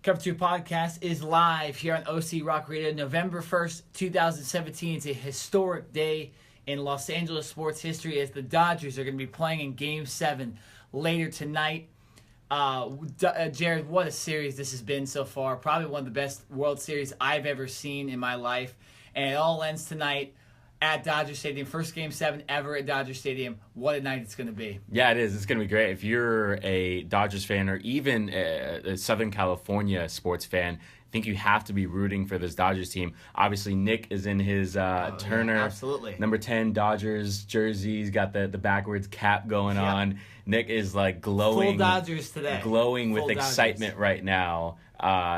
Cover 2 podcast is live here on OC Rock Radio, November 1st, 2017. It's a historic day in Los Angeles sports history as the Dodgers are going to be playing in Game 7 later tonight. Jared, what a series this has been so far. Probably one of the best World Series I've ever seen in my life. And it all ends tonight at Dodger Stadium. First Game 7 ever at Dodger Stadium. What a night it's going to be. Yeah, it is. It's going to be great. If you're a Dodgers fan or even a Southern California sports fan, I think you have to be rooting for this Dodgers team. Obviously, Nick is in his Turner absolutely. number 10 Dodgers jersey. He's got the backwards cap going on. Nick is like glowing. Full Dodgers today. Glowing with Full excitement Dodgers. right now.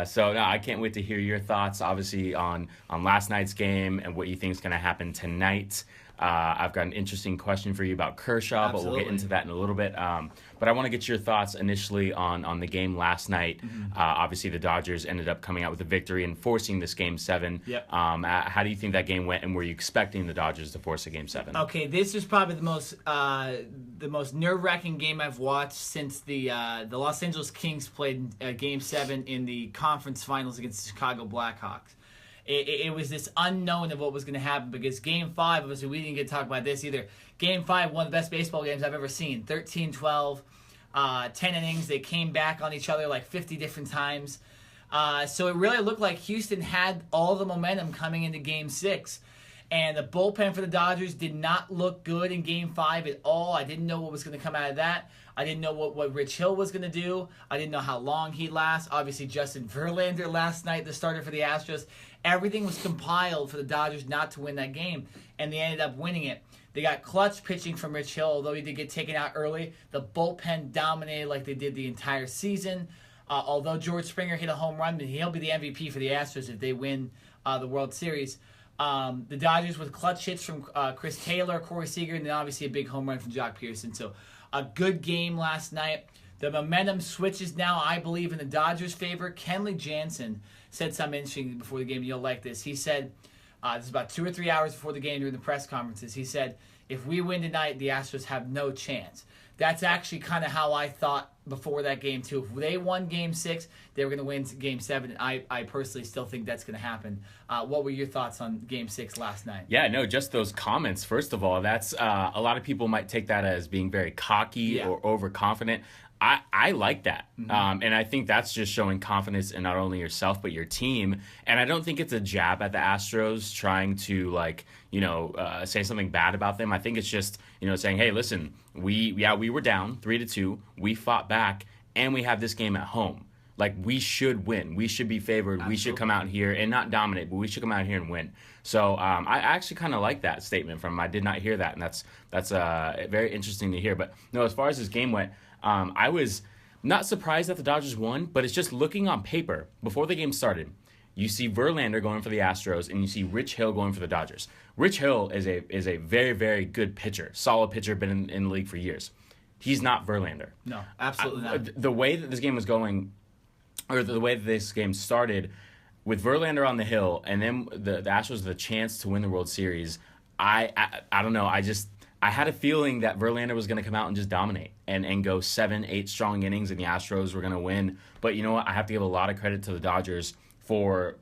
So I can't wait to hear your thoughts, obviously, on last night's game and what you think is going to happen tonight. I've got an interesting question for you about Kershaw, Absolutely. but we'll get into that in a little bit. But I want to get your thoughts initially on the game last night. Obviously, the Dodgers ended up coming out with a victory and forcing this Game 7. Yep. How do you think that game went, and were you expecting the Dodgers to force a Game 7? Okay, this is probably the most nerve-wracking game I've watched since the Los Angeles Kings played Game 7 in the conference finals against the Chicago Blackhawks. It was this unknown of what was going to happen because Game 5, obviously we didn't get to talk about this either. Game 5, one of the best baseball games I've ever seen. 13-12, 10 innings. They came back on each other like 50 different times. So it really looked like Houston had all the momentum coming into Game 6. And the bullpen for the Dodgers did not look good in Game 5 at all. I didn't know what was going to come out of that. I didn't know what Rich Hill was going to do. I didn't know how long he'd last. Obviously, Justin Verlander last night, the starter for the Astros. Everything was compiled for the Dodgers not to win that game, and they ended up winning it. They got clutch pitching from Rich Hill, although he did get taken out early. The bullpen dominated like they did the entire season. Although George Springer hit a home run, he'll be the MVP for the Astros if they win the World Series. The Dodgers with clutch hits from Chris Taylor, Corey Seager, and then obviously a big home run from Jock Pearson. So a good game last night. The momentum switches now, I believe, in the Dodgers' favor. Kenley Jansen said something interesting before the game. You'll like this. He said, this is about 2 or 3 hours before the game during the press conferences. He said, if we win tonight, the Astros have no chance. That's actually kind of how I thought before that game, too. If they won Game 6, they were going to win Game 7. I personally still think that's going to happen. What were your thoughts on Game 6 last night? Yeah, no, just those comments, first of all, that's a lot of people might take that as being very cocky or overconfident. I like that. And I think that's just showing confidence in not only yourself, but your team. And I don't think it's a jab at the Astros trying to, say something bad about them. I think it's just, saying, hey, listen, we were down 3-2. We fought back, and we have this game at home. Like, we should win. We should be favored. Absolutely. We should come out here and not dominate, but we should come out here and win. So I actually kind of like that statement from him. I did not hear that, and that's very interesting to hear. But, no, as far as this game went, I was not surprised that the Dodgers won, but it's just looking on paper. Before the game started, you see Verlander going for the Astros, and you see Rich Hill going for the Dodgers. Rich Hill is a very, very good pitcher, solid pitcher, been in the league for years. He's not Verlander. No, absolutely not. The way that this game was going, or the way that this game started, with Verlander on the hill, and then the Astros the chance to win the World Series, I don't know, I had a feeling that Verlander was going to come out and just dominate and go 7-8 strong innings, and the Astros were going to win. But you know what? I have to give a lot of credit to the Dodgers for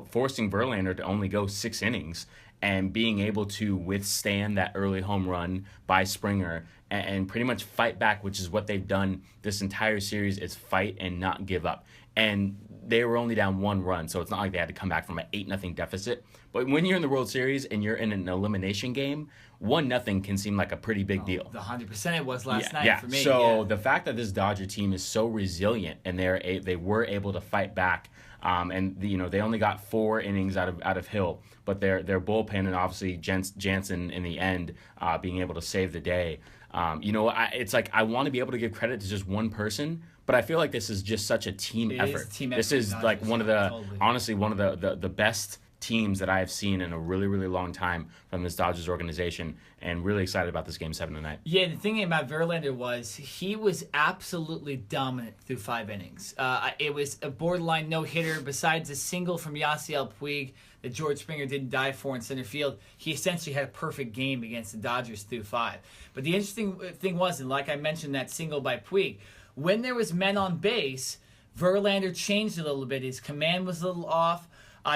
forcing Verlander to only go 6 innings and being able to withstand that early home run by Springer and pretty much fight back, which is what they've done this entire series, is fight and not give up. And they were only down 1 run, so it's not like they had to come back from an 8-0 deficit. But when you're in the World Series and you're in an elimination game, 1-0 can seem like a pretty big deal. The 100% it was last night for me. So the fact that this Dodger team is so resilient and they were able to fight back, and they only got 4 innings out of Hill, but their bullpen and obviously Jansen in the end being able to save the day. It's like I want to be able to give credit to just one person, but I feel like this is just such a team effort. This is like one of the best teams that I have seen in a really, really long time from this Dodgers organization, and really excited about this Game 7 tonight. Yeah, the thing about Verlander was he was absolutely dominant through 5 innings. It was a borderline no-hitter. Besides a single from Yasiel Puig that George Springer didn't dive for in center field, he essentially had a perfect game against the Dodgers through 5. But the interesting thing was, and like I mentioned, that single by Puig, when there was men on base, Verlander changed a little bit. His command was a little off.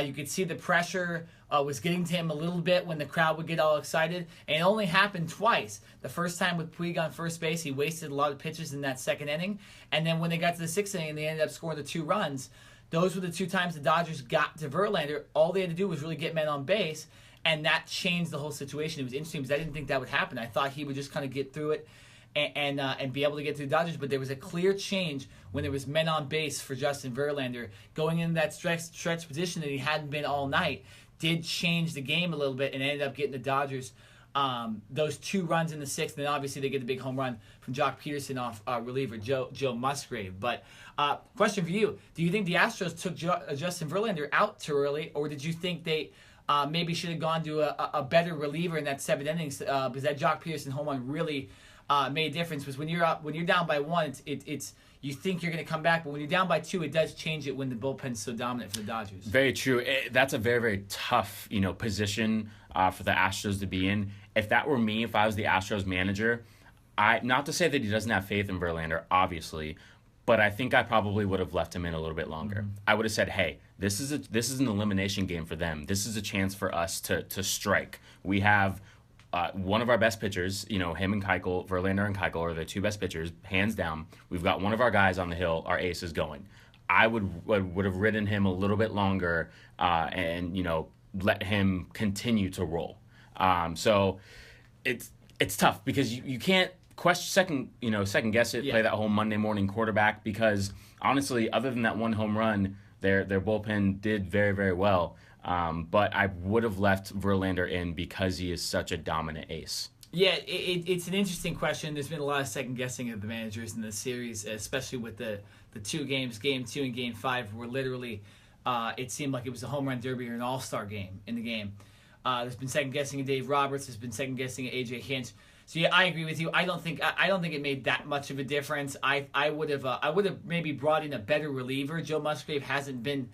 You could see the pressure was getting to him a little bit when the crowd would get all excited. And it only happened twice. The first time with Puig on first base, he wasted a lot of pitches in that second inning. And then when they got to the sixth inning and they ended up scoring the 2 runs, those were the 2 times the Dodgers got to Verlander. All they had to do was really get men on base, and that changed the whole situation. It was interesting because I didn't think that would happen. I thought he would just kind of get through it and be able to get to the Dodgers, but there was a clear change when there was men on base for Justin Verlander. Going into that stretch position that he hadn't been all night did change the game a little bit and ended up getting the Dodgers those 2 runs in the 6th, and then obviously they get the big home run from Jock Peterson off reliever Joe Musgrave. But question for you, do you think the Astros took Justin Verlander out too early, or did you think they maybe should have gone to a better reliever in that 7 innings because that Jock Peterson home run really made a difference? Because when you're down by 1, it's you think you're going to come back, but when you're down by 2, it does change it when the bullpen's so dominant for the Dodgers. Very true. That's a very, very tough, position for the Astros to be in. If that were me, if I was the Astros manager, not to say that he doesn't have faith in Verlander, obviously, but I think I probably would have left him in a little bit longer. Mm-hmm. I would have said, hey, this is an elimination game for them. This is a chance for us to strike. We have one of our best pitchers, him and Keuchel, Verlander and Keuchel are the 2 best pitchers, hands down. We've got one of our guys on the hill. Our ace is going. I would have ridden him a little bit longer and let him continue to roll. So it's tough because you can't second guess it, play that whole Monday morning quarterback, because honestly, other than that 1 home run, their bullpen did very, very well. But I would have left Verlander in because he is such a dominant ace. Yeah, it's an interesting question. There's been a lot of second guessing of the managers in this series, especially with the 2 games, Game 2 and Game 5, where literally it seemed like it was a home run derby or an all-star game in the game. There's been second guessing of Dave Roberts. There's been second guessing of AJ Hinch. So yeah, I agree with you. I don't think it made that much of a difference. I would have maybe brought in a better reliever. Joe Musgrave hasn't been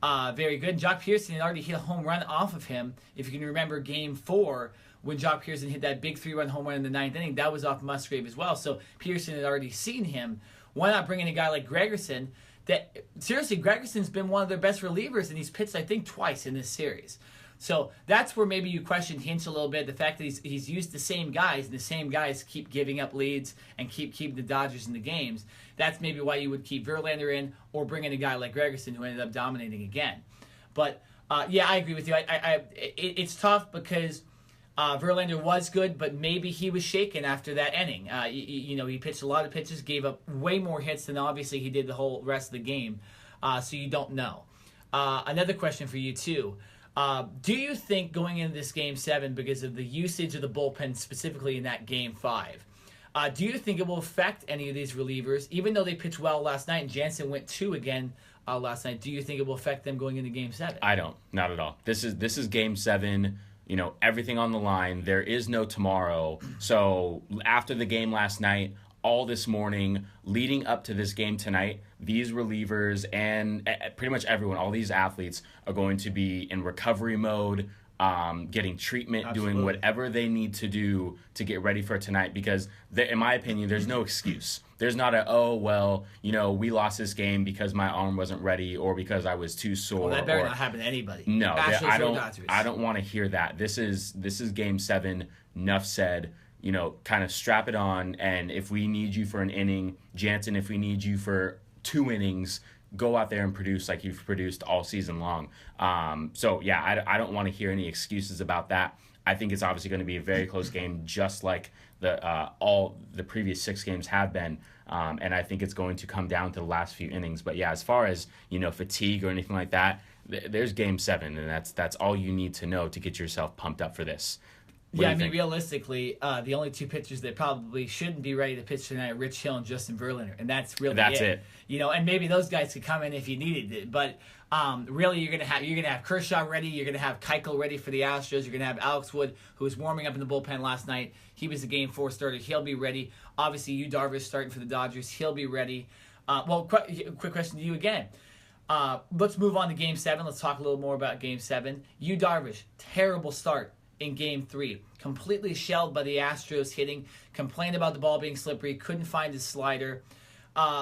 very good. Jock Peterson had already hit a home run off of him. If you can remember Game 4, when Jock Peterson hit that big 3-run home run in the 9th inning, that was off Musgrave as well. So Peterson had already seen him. Why not bring in a guy like Gregerson? Seriously, Gregerson's been one of their best relievers, and he's pitched, I think, twice in this series. So that's where maybe you question Hinch a little bit. The fact that he's used the same guys, and the same guys keep giving up leads and keep keeping the Dodgers in the games. That's maybe why you would keep Verlander in or bring in a guy like Gregerson, who ended up dominating again. But yeah, I agree with you. It's tough because Verlander was good, but maybe he was shaken after that inning. He pitched a lot of pitches, gave up way more hits than obviously he did the whole rest of the game. So you don't know. Another question for you too. Do you think going into this Game 7, because of the usage of the bullpen specifically in that Game 5, do you think it will affect any of these relievers? Even though they pitched well last night and Jansen went 2 again last night, do you think it will affect them going into Game 7? I don't. Not at all. This is Game 7. Everything on the line. There is no tomorrow. So after the game last night, all this morning, leading up to this game tonight, these relievers and pretty much everyone, all these athletes are going to be in recovery mode, getting treatment, Absolutely. doing whatever they need to do to get ready for tonight, because in my opinion, there's no excuse. There's not we lost this game because my arm wasn't ready or because I was too sore. Well, that better not happen to anybody. No, Astros I don't want to hear that. This is Game 7. Enough said. Kind of strap it on, and if we need you for an inning, Jansen, if we need you for 2 innings, go out there and produce like you've produced all season long. So, yeah, I don't want to hear any excuses about that. I think it's obviously going to be a very close game, just like all the previous 6 games have been, and I think it's going to come down to the last few innings. But, yeah, as far as, fatigue or anything like that, there's Game 7, and that's all you need to know to get yourself pumped up for this. Yeah, realistically, the only 2 pitchers that probably shouldn't be ready to pitch tonight are Rich Hill and Justin Verlander, and that's it. And maybe those guys could come in if you needed it, but really you're gonna have Kershaw ready, you're gonna have Keuchel ready for the Astros, you're gonna have Alex Wood, who was warming up in the bullpen last night. He was the Game 4 starter. He'll be ready. Obviously, Yu Darvish starting for the Dodgers. He'll be ready. Quick question to you again. Let's move on to Game 7. Let's talk a little more about Game 7. Yu Darvish, terrible start in Game 3. Completely shelled by the Astros hitting. Complained about the ball being slippery. Couldn't find his slider.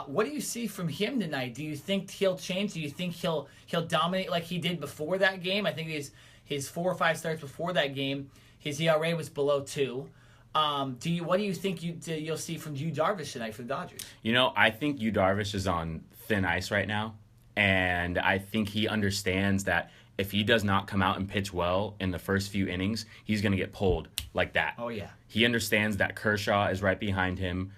What do you see from him tonight? Do you think he'll change? Do you think he'll dominate like he did before that game? I think his 4 or 5 starts before that game, his ERA was below 2. What do you think you'll see from Yu Darvish tonight for the Dodgers? I think Yu Darvish is on thin ice right now, and I think he understands that if he does not come out and pitch well in the first few innings, he's going to get pulled like that. Oh, yeah. He understands that Kershaw is right behind him.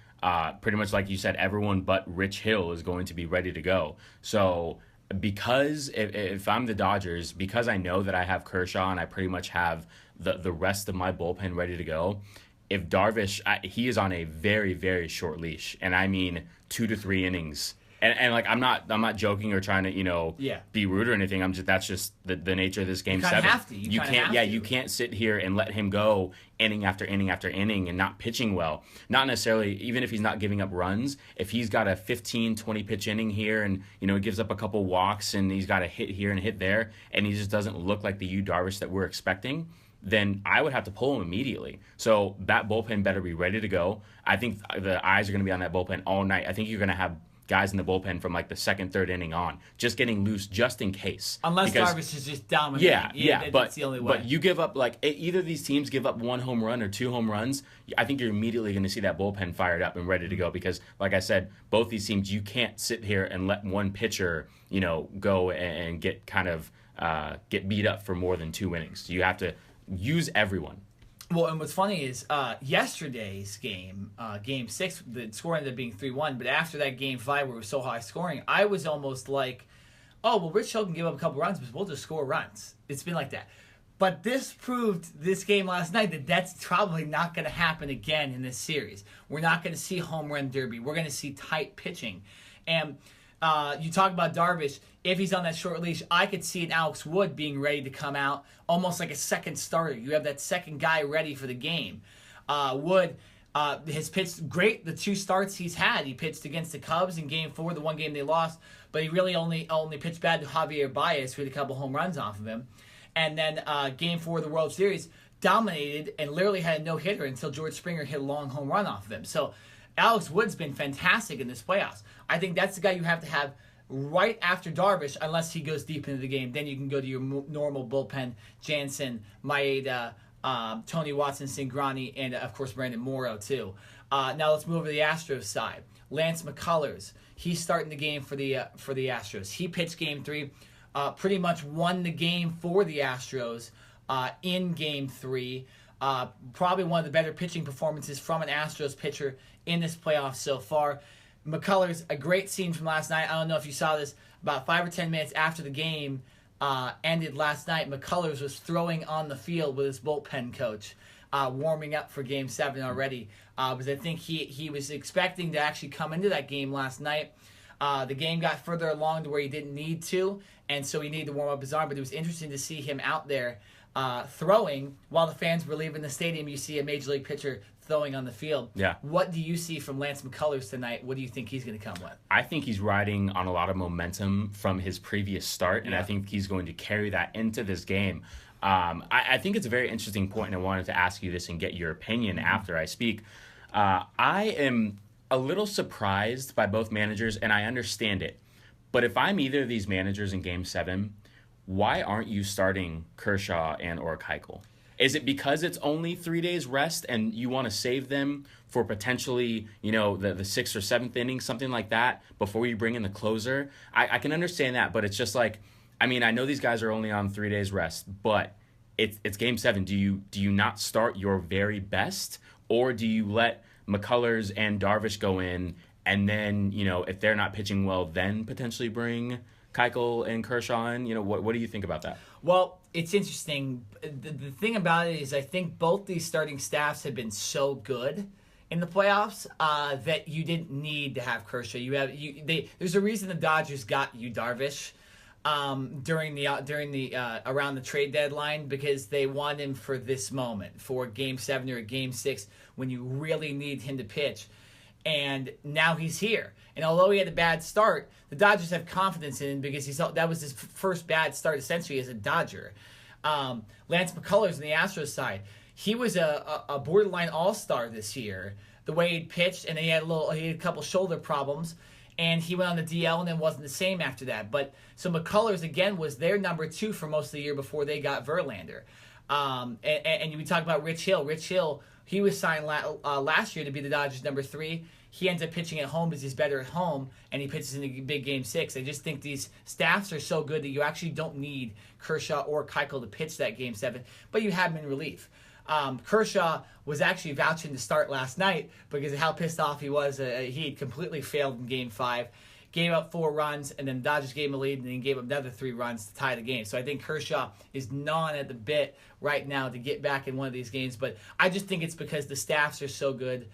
Pretty much like you said, everyone but Rich Hill is going to be ready to go. So because if I'm the Dodgers, because I know that I have Kershaw and I pretty much have the rest of my bullpen ready to go, if Darvish, he is on a very, very short leash. And I mean 2 to 3 innings. And like I'm not joking or trying to be rude or anything. That's just the nature of this game. You 7. Have to. You can't. You can't sit here and let him go inning after inning after inning and not pitching well. Not necessarily, even if he's not giving up runs. If he's got a 15-20 pitch inning here and he gives up a couple walks and he's got a hit here and a hit there and he just doesn't look like the Yu Darvish that we're expecting, then I would have to pull him immediately. So that bullpen better be ready to go. I think the eyes are going to be on that bullpen all night. I think you're going to have guys in the bullpen from like the 2nd, 3rd inning on, just getting loose just in case. Unless Darvish is just dominating. Yeah, that's the only way. But you give up, like, either of these teams give up 1 home run or 2 home runs, I think you're immediately going to see that bullpen fired up and ready to go because, like I said, both these teams, you can't sit here and let one pitcher, go and get get beat up for more than 2 innings. You have to use everyone. Well, and what's funny is yesterday's game, Game 6, the score ended up being 3-1, but after that Game 5 where it was so high scoring, I was almost like, oh, well, Rich Hill can give up a couple runs, but we'll just score runs. It's been like that. But this proved, this game last night, that that's probably not going to happen again in this series. We're not going to see home run derby. We're going to see tight pitching. And you talk about Darvish. If he's on that short leash, I could see an Alex Wood being ready to come out, almost like a second starter. You have that second guy ready for the game. Wood has pitched great the 2 starts he's had. He pitched against the Cubs in Game 4, the one game they lost, but he really only pitched bad to Javier Baez, who had a couple home runs off of him. And then Game 4 of the World Series, dominated and literally had a no-hitter until George Springer hit a long home run off of him. So Alex Wood's been fantastic in this playoffs. I think that's the guy you have to have right after Darvish, unless he goes deep into the game. Then you can go to your normal bullpen, Jansen, Maeda, Tony Watson, Cingrani, and, of course, Brandon Morrow, too. Now let's move over to the Astros side. Lance McCullers, he's starting the game for the Astros. He pitched Game 3, pretty much won the game for the Astros in Game 3. Probably one of the better pitching performances from an Astros pitcher in this playoff so far. McCullers, a great scene from last night. I don't know if you saw this. About 5 or 10 minutes after the game ended last night, McCullers was throwing on the field with his bullpen coach, warming up for Game 7 already. Because I think he was expecting to actually come into that game last night. The game got further along to where he didn't need to, and so he needed to warm up his arm. But it was interesting to see him out there throwing while the fans were leaving the stadium. You see a Major League pitcher throwing on the field. Yeah. What do you see from Lance McCullers tonight? What do you think he's going to come with? I think he's riding on a lot of momentum from his previous start, and I think he's going to carry that into this game. I think it's a very interesting point, and I wanted to ask you this and get your opinion after I speak. I am a little surprised by both managers, and I understand it. But if I'm either of these managers in Game 7, why aren't you starting Kershaw and or Keuchel? Is it because it's only 3 days rest and you want to save them for potentially, the 6th or 7th inning, something like that, before you bring in the closer? I can understand that, but it's just like, I know these guys are only on 3 days rest, but it's Game 7. Do you not start your very best, or do you let McCullers and Darvish go in, and then, if they're not pitching well, then potentially bring Keuchel and Kershaw in? What do you think about that? Well, it's interesting. The thing about it is I think both these starting staffs have been so good in the playoffs that you didn't need to have Kershaw. There's a reason the Dodgers got Yu Darvish during the around the trade deadline, because they want him for this moment, for Game 7 or Game 6 when you really need him to pitch. And now he's here. And although he had a bad start, the Dodgers have confidence in him because that was his first bad start essentially as a Dodger. Lance McCullers on the Astros side, he was a borderline all-star this year. the way he pitched, and then he had a couple shoulder problems, and he went on the DL and then wasn't the same after that. But so McCullers again was their number 2 for most of the year before they got Verlander. And we talk about Rich Hill. Rich Hill, he was signed last year to be the Dodgers' number 3. He ends up pitching at home because he's better at home, and he pitches in the big Game 6. I just think these staffs are so good that you actually don't need Kershaw or Keuchel to pitch that Game 7, but you have him in relief. Kershaw was actually vouching to start last night because of how pissed off he was. He had completely failed in Game 5, gave up 4 runs, and then the Dodgers gave him a lead, and then gave up another 3 runs to tie the game. So I think Kershaw is gnawing at the bit right now to get back in one of these games. But I just think it's because the staffs are so good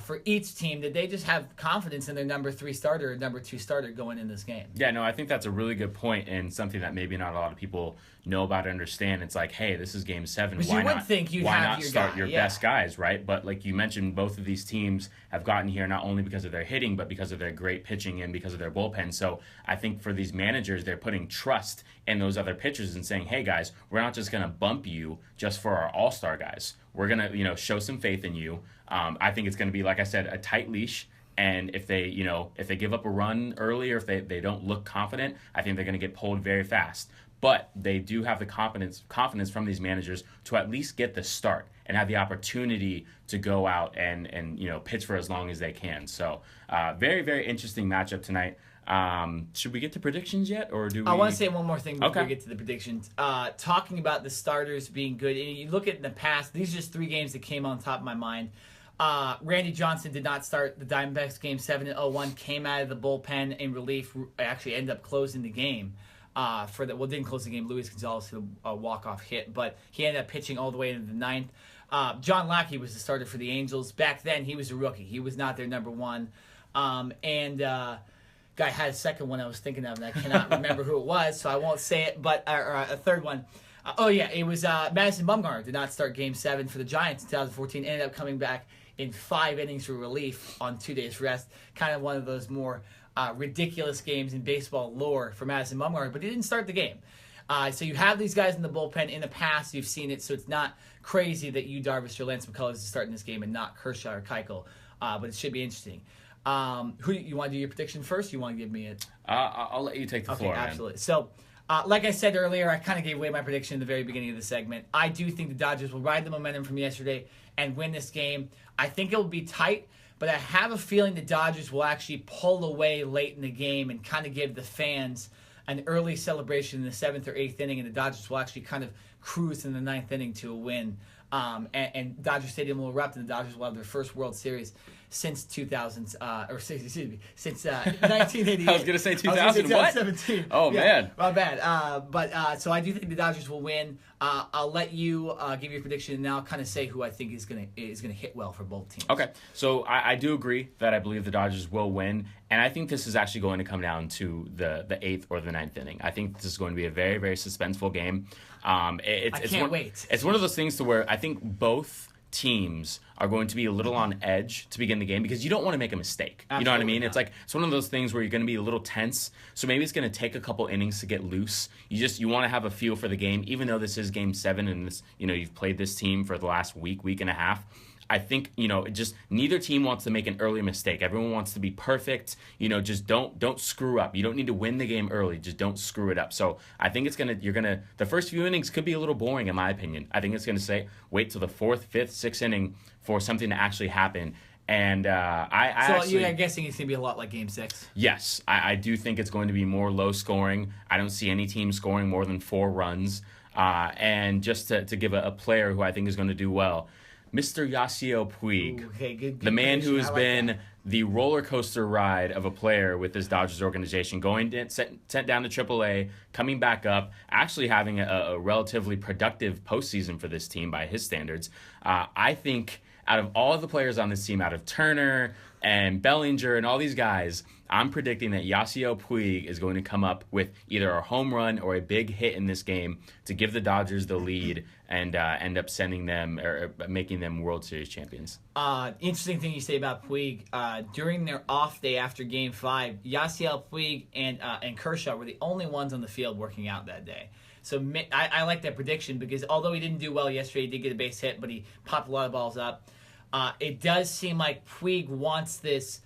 for each team that they just have confidence in their number 3 starter or number 2 starter going in this game. Yeah, no, I think that's a really good point and something that maybe not a lot of people know about or understand. It's like, hey, this is Game 7. Why not Start your best guys, right? But like you mentioned, both of these teams have gotten here not only because of their hitting, but because of their great pitching and because of their bullpen. So I think for these managers, they're putting trust in those other pitchers and saying, hey, guys, we're not just going to bump you just for our all-star guys. We're going to, show some faith in you. I think it's going to be, like I said, a tight leash. And if they give up a run early or if they don't look confident, I think they're going to get pulled very fast. But they do have the confidence from these managers to at least get the start and have the opportunity to go out and pitch for as long as they can. So very, very interesting matchup tonight. Should we get to predictions yet, or do we? I want to say one more thing before we get to the predictions. Talking about the starters being good, and you look at in the past, these are just 3 games that came on top of my mind. Randy Johnson did not start the Diamondbacks Game 7 in 0-1, came out of the bullpen in relief, actually ended up closing the game. Didn't close the game. Luis Gonzalez hit a walk-off hit, but he ended up pitching all the way into the 9th. John Lackey was the starter for the Angels. Back then, he was a rookie. He was not their number 1. Guy had a second one I was thinking of, and I cannot remember who it was, so I won't say it, but a third one. It was Madison Bumgarner did not start Game 7 for the Giants in 2014, ended up coming back in 5 innings for relief on 2 days rest. Kind of one of those more ridiculous games in baseball lore for Madison Bumgarner, but he didn't start the game. So you have these guys in the bullpen. In the past, you've seen it, so it's not crazy that Yu Darvish or Lance McCullers is starting this game and not Kershaw or Keuchel, but it should be interesting. Who you want to do your prediction first? Or you want to give me it? I'll let you take the floor. Okay, absolutely. Man. So, like I said earlier, I kind of gave away my prediction at the very beginning of the segment. I do think the Dodgers will ride the momentum from yesterday and win this game. I think it will be tight, but I have a feeling the Dodgers will actually pull away late in the game and kind of give the fans an early celebration in the 7th or 8th inning, and the Dodgers will actually kind of cruise in the 9th inning to a win. And Dodger Stadium will erupt, and the Dodgers will have their first World Series since 1988. I was going to say 2000. What? 2017. Oh, yeah, man. My bad. So I do think the Dodgers will win. I'll let you give your prediction, and now kind of say who I think is gonna hit well for both teams. Okay. So I do agree that I believe the Dodgers will win, and I think this is actually going to come down to the 8th or the 9th inning. I think this is going to be a very, very suspenseful game. I can't wait. It's one of those things to where I think both teams are going to be a little on edge to begin the game because you don't want to make a mistake. Absolutely, you know what I mean? not. It's one of those things where you're going to be a little tense. So maybe it's going to take a couple innings to get loose. You want to have a feel for the game, even though this is Game 7 and this you've played this team for the last week and a half. I think, just neither team wants to make an early mistake. Everyone wants to be perfect. Just don't screw up. You don't need to win the game early. Just don't screw it up. So I think the first few innings could be a little boring in my opinion. I think it's going to wait till the 4th, 5th, 6th inning for something to actually happen. And you're guessing it's going to be a lot like Game 6? Yes. I do think it's going to be more low scoring. I don't see any team scoring more than 4 runs. And just to give a player who I think is going to do well, Mr. Yasiel Puig, good the man who has been that. the roller coaster ride of a player with this Dodgers organization, sent down to AAA, coming back up, actually having a relatively productive postseason for this team by his standards. I think out of all of the players on this team, out of Turner and Bellinger and all these guys, I'm predicting that Yasiel Puig is going to come up with either a home run or a big hit in this game to give the Dodgers the lead and end up sending them or making them World Series champions. Interesting thing you say about Puig. During their off day after Game 5, Yasiel Puig and Kershaw were the only ones on the field working out that day. So I like that prediction because although he didn't do well yesterday, he did get a base hit, but he popped a lot of balls up. It does seem like Puig wants this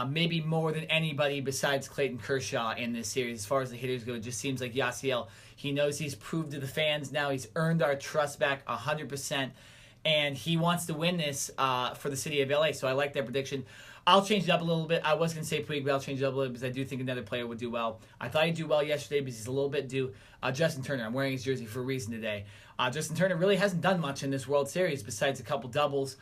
maybe more than anybody besides Clayton Kershaw in this series. As far as the hitters go, it just seems like Yasiel, he knows he's proved to the fans now. He's earned our trust back 100%, and he wants to win this for the city of LA. So I like that prediction. I'll change it up a little bit. I was going to say Puig, but I'll change it up a little bit because I do think another player would do well. I thought he'd do well yesterday because he's a little bit due. Justin Turner, I'm wearing his jersey for a reason today. Justin Turner really hasn't done much in this World Series besides a couple doubles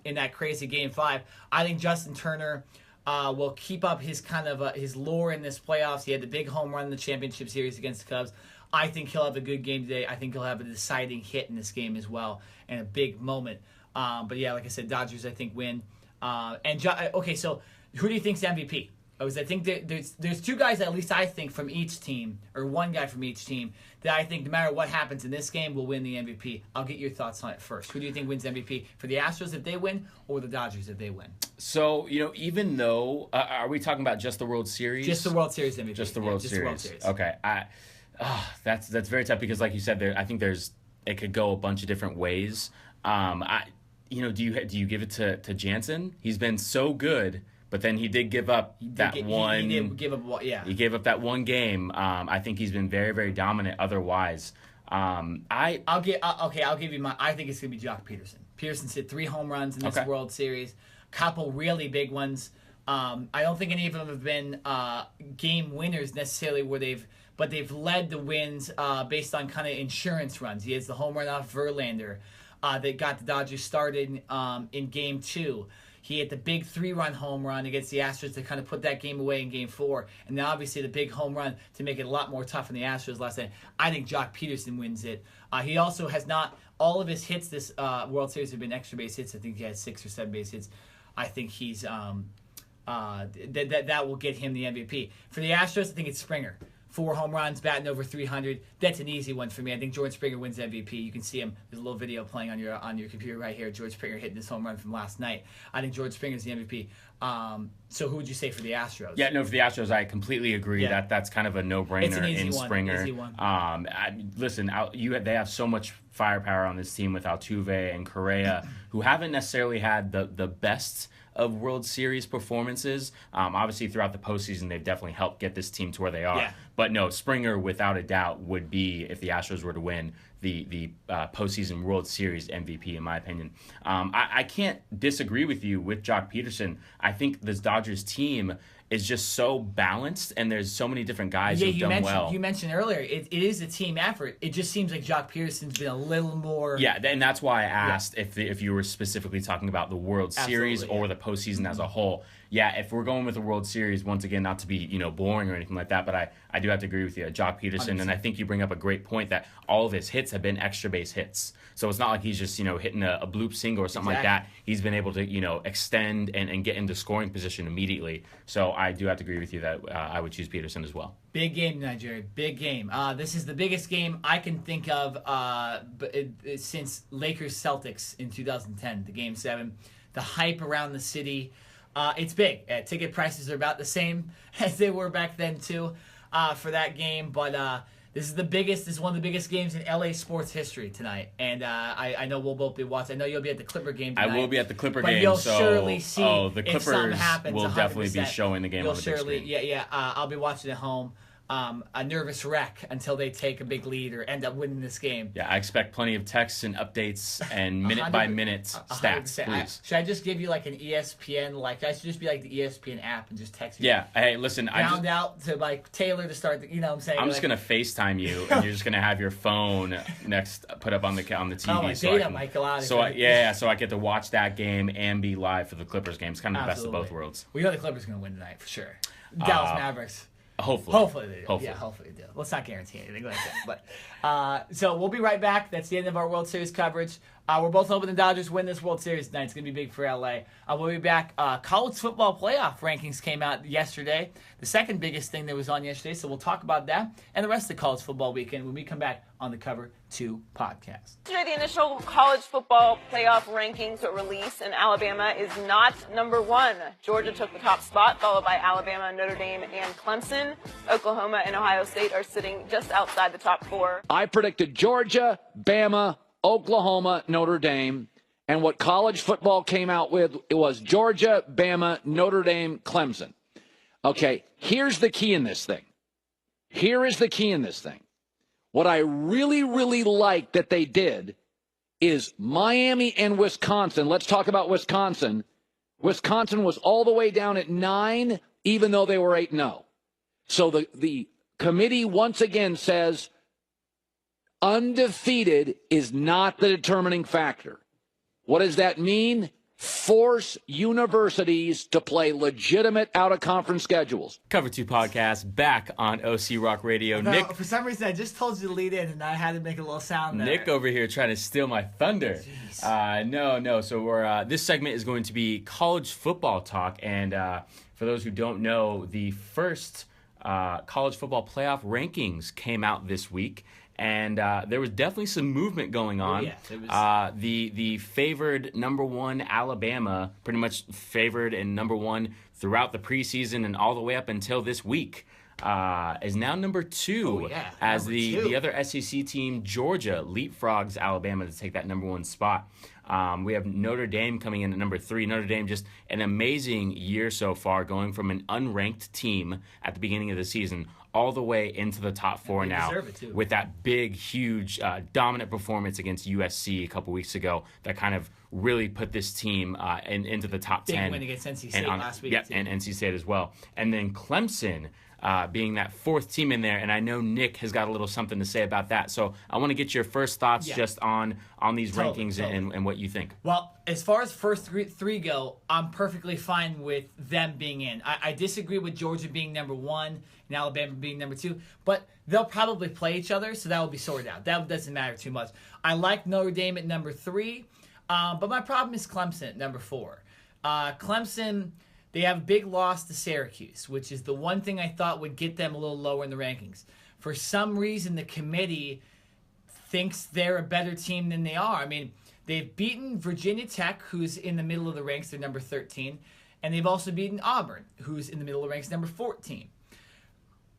in that crazy Game 5. I think Justin Turner will keep up his kind of his lore in this playoffs. He had the big home run in the championship series against the Cubs. I think he'll have a good game today. I think he'll have a deciding hit in this game as well and a big moment. But yeah, like I said, Dodgers I think win. Okay, so who do you think's MVP? I think there's two guys at least I think from each team, or one guy from each team, that I think no matter what happens in this game will win the MVP. I'll get your thoughts on it first. Who do you think wins MVP? For the Astros if they win, or the Dodgers if they win? So, even though, are we talking about just the World Series? Just the World Series MVP. Just the World Series. Okay. That's very tough because like you said, I think it could go a bunch of different ways. Do you give it to Jansen? He's been so good, but then he did give up that one. He did give up, yeah. He gave up that one game. I think he's been very, very dominant otherwise. I'll give you my. I think it's gonna be Jock Peterson. Peterson's hit 3 home runs in this World Series, couple really big ones. I don't think any of them have been game winners necessarily but they've led the wins based on kind of insurance runs. He has the home run off Verlander that got the Dodgers started in Game 2. He hit the big 3-run home run against the Astros to kind of put that game away in Game 4. And then obviously the big home run to make it a lot more tough on the Astros last night. I think Jock Peterson wins it. He also has not, all of his hits this World Series have been extra base hits. I think he had 6 or 7 base hits. I think he's, that will get him the MVP. For the Astros, I think it's Springer. 4 home runs, batting over 300. That's an easy one for me. I think George Springer wins MVP. You can see him. There's a little video playing on your computer right here. George Springer hitting his home run from last night. I think George Springer's the MVP. So who would you say for the Astros? Yeah, no, for the Astros, I completely agree. Yeah. That's kind of a no-brainer in Springer. Easy one. Listen, they have so much firepower on this team with Altuve and Correa, who haven't necessarily had the best of World Series performances. Obviously, throughout the postseason, they've definitely helped get this team to where they are. Yeah. But no, Springer, without a doubt, would be, if the Astros were to win, the postseason World Series MVP, in my opinion. I can't disagree with you with Jock Peterson. I think this Dodgers team is just so balanced, and there's so many different guys who've done well. You mentioned earlier, it is a team effort. It just seems like Jock Peterson's been a little more... Yeah, and that's why I asked if you were specifically talking about the World Series or the postseason as a whole. Yeah, if we're going with the World Series, once again, not to be boring or anything like that, but I do have to agree with you, Jock Peterson, 100%. And I think you bring up a great point that all of his hits have been extra base hits. So it's not like he's just hitting a bloop single or something like that. He's been able to extend and get into scoring position immediately. So I do have to agree with you that I would choose Peterson as well. Big game tonight, Jared. Big game. This is the biggest game I can think of since Lakers-Celtics in 2010, the Game 7. The hype around the city. It's big. Ticket prices are about the same as they were back then, too, for that game. But this is one of the biggest games in LA sports history tonight. And I know we'll both be watching. I know you'll be at the Clipper game tonight. I will be at the Clipper game. But you'll surely see the Clippers if something happens. Will 100%. definitely be showing the game on the big screen. Yeah. I'll be watching at home. A nervous wreck until they take a big lead or end up winning this game. Yeah, I expect plenty of texts and updates and minute-by-minute stats, please. Should I just give you like an ESPN, I should just be like the ESPN app and just text you? Yeah, hey, listen. Out to like Taylor to start, what I'm saying? I'm just going to FaceTime you, and you're just going to have your phone put up on the TV. Oh, my data might go out. So I get to watch that game and be live for the Clippers game. It's kind of the best of both worlds. We know the Clippers are going to win tonight, for sure. Dallas Mavericks. Hopefully they do. Yeah, hopefully they do. Let's not guarantee anything like that. But so we'll be right back. That's the end of our World Series coverage. We're both hoping the Dodgers win this World Series tonight. It's going to be big for LA. We'll be back. College football playoff rankings came out yesterday. The second biggest thing that was on yesterday. So we'll talk about that and the rest of the college football weekend when we come back on the Cover 2 podcast. Yesterday, the initial college football playoff rankings were released, and Alabama is not number 1. Georgia took the top spot, followed by Alabama, Notre Dame, and Clemson. Oklahoma and Ohio State are sitting just outside the top 4. I predicted Georgia, Bama, Oklahoma, Notre Dame, And what college football came out with, it was Georgia, Bama, Notre Dame, Clemson. Okay, here's the key in this thing. Here is the key in this thing. What I really, really like that they did is Miami and Wisconsin. Let's talk about Wisconsin. Wisconsin was all the way down at 9, even though they were 8-0. So the committee once again says undefeated is not the determining factor. What does that mean? Force universities to play legitimate out-of-conference schedules. Cover 2 podcast back on OC Rock Radio. No, Nick, for some reason, I just told you to lead in, and I had to make a little sound there. Nick over here trying to steal my thunder. No. So we're this segment is going to be college football talk, and for those who don't know, the first college football playoff rankings came out this week. And there was definitely some movement going on. Oh, yeah, it was... the favored number 1 Alabama, pretty much favored and number 1 throughout the preseason and all the way up until this week, is now number 2 as the other SEC team, Georgia, leapfrogs Alabama to take that number 1 spot. We have Notre Dame coming in at number 3. Notre Dame just an amazing year so far, going from an unranked team at the beginning of the season all the way into the top 4 now with that big, huge, dominant performance against USC a couple weeks ago that kind of really put this team into the top 10. Big win against NC State last week. Yep, and NC State as well. And then Clemson being that 4th team in there, and I know Nick has got a little something to say about that. So I want to get your first thoughts just on these rankings and what you think. Well, as far as first three go, I'm perfectly fine with them being in. I disagree with Georgia being number 1 and Alabama being number 2, but they'll probably play each other, so that will be sorted out. That doesn't matter too much. I like Notre Dame at number 3, but my problem is Clemson at number 4. Clemson, they have a big loss to Syracuse, which is the one thing I thought would get them a little lower in the rankings. For some reason, the committee thinks they're a better team than they are. I mean, they've beaten Virginia Tech, who's in the middle of the ranks, they're number 13, and they've also beaten Auburn, who's in the middle of the ranks, number 14.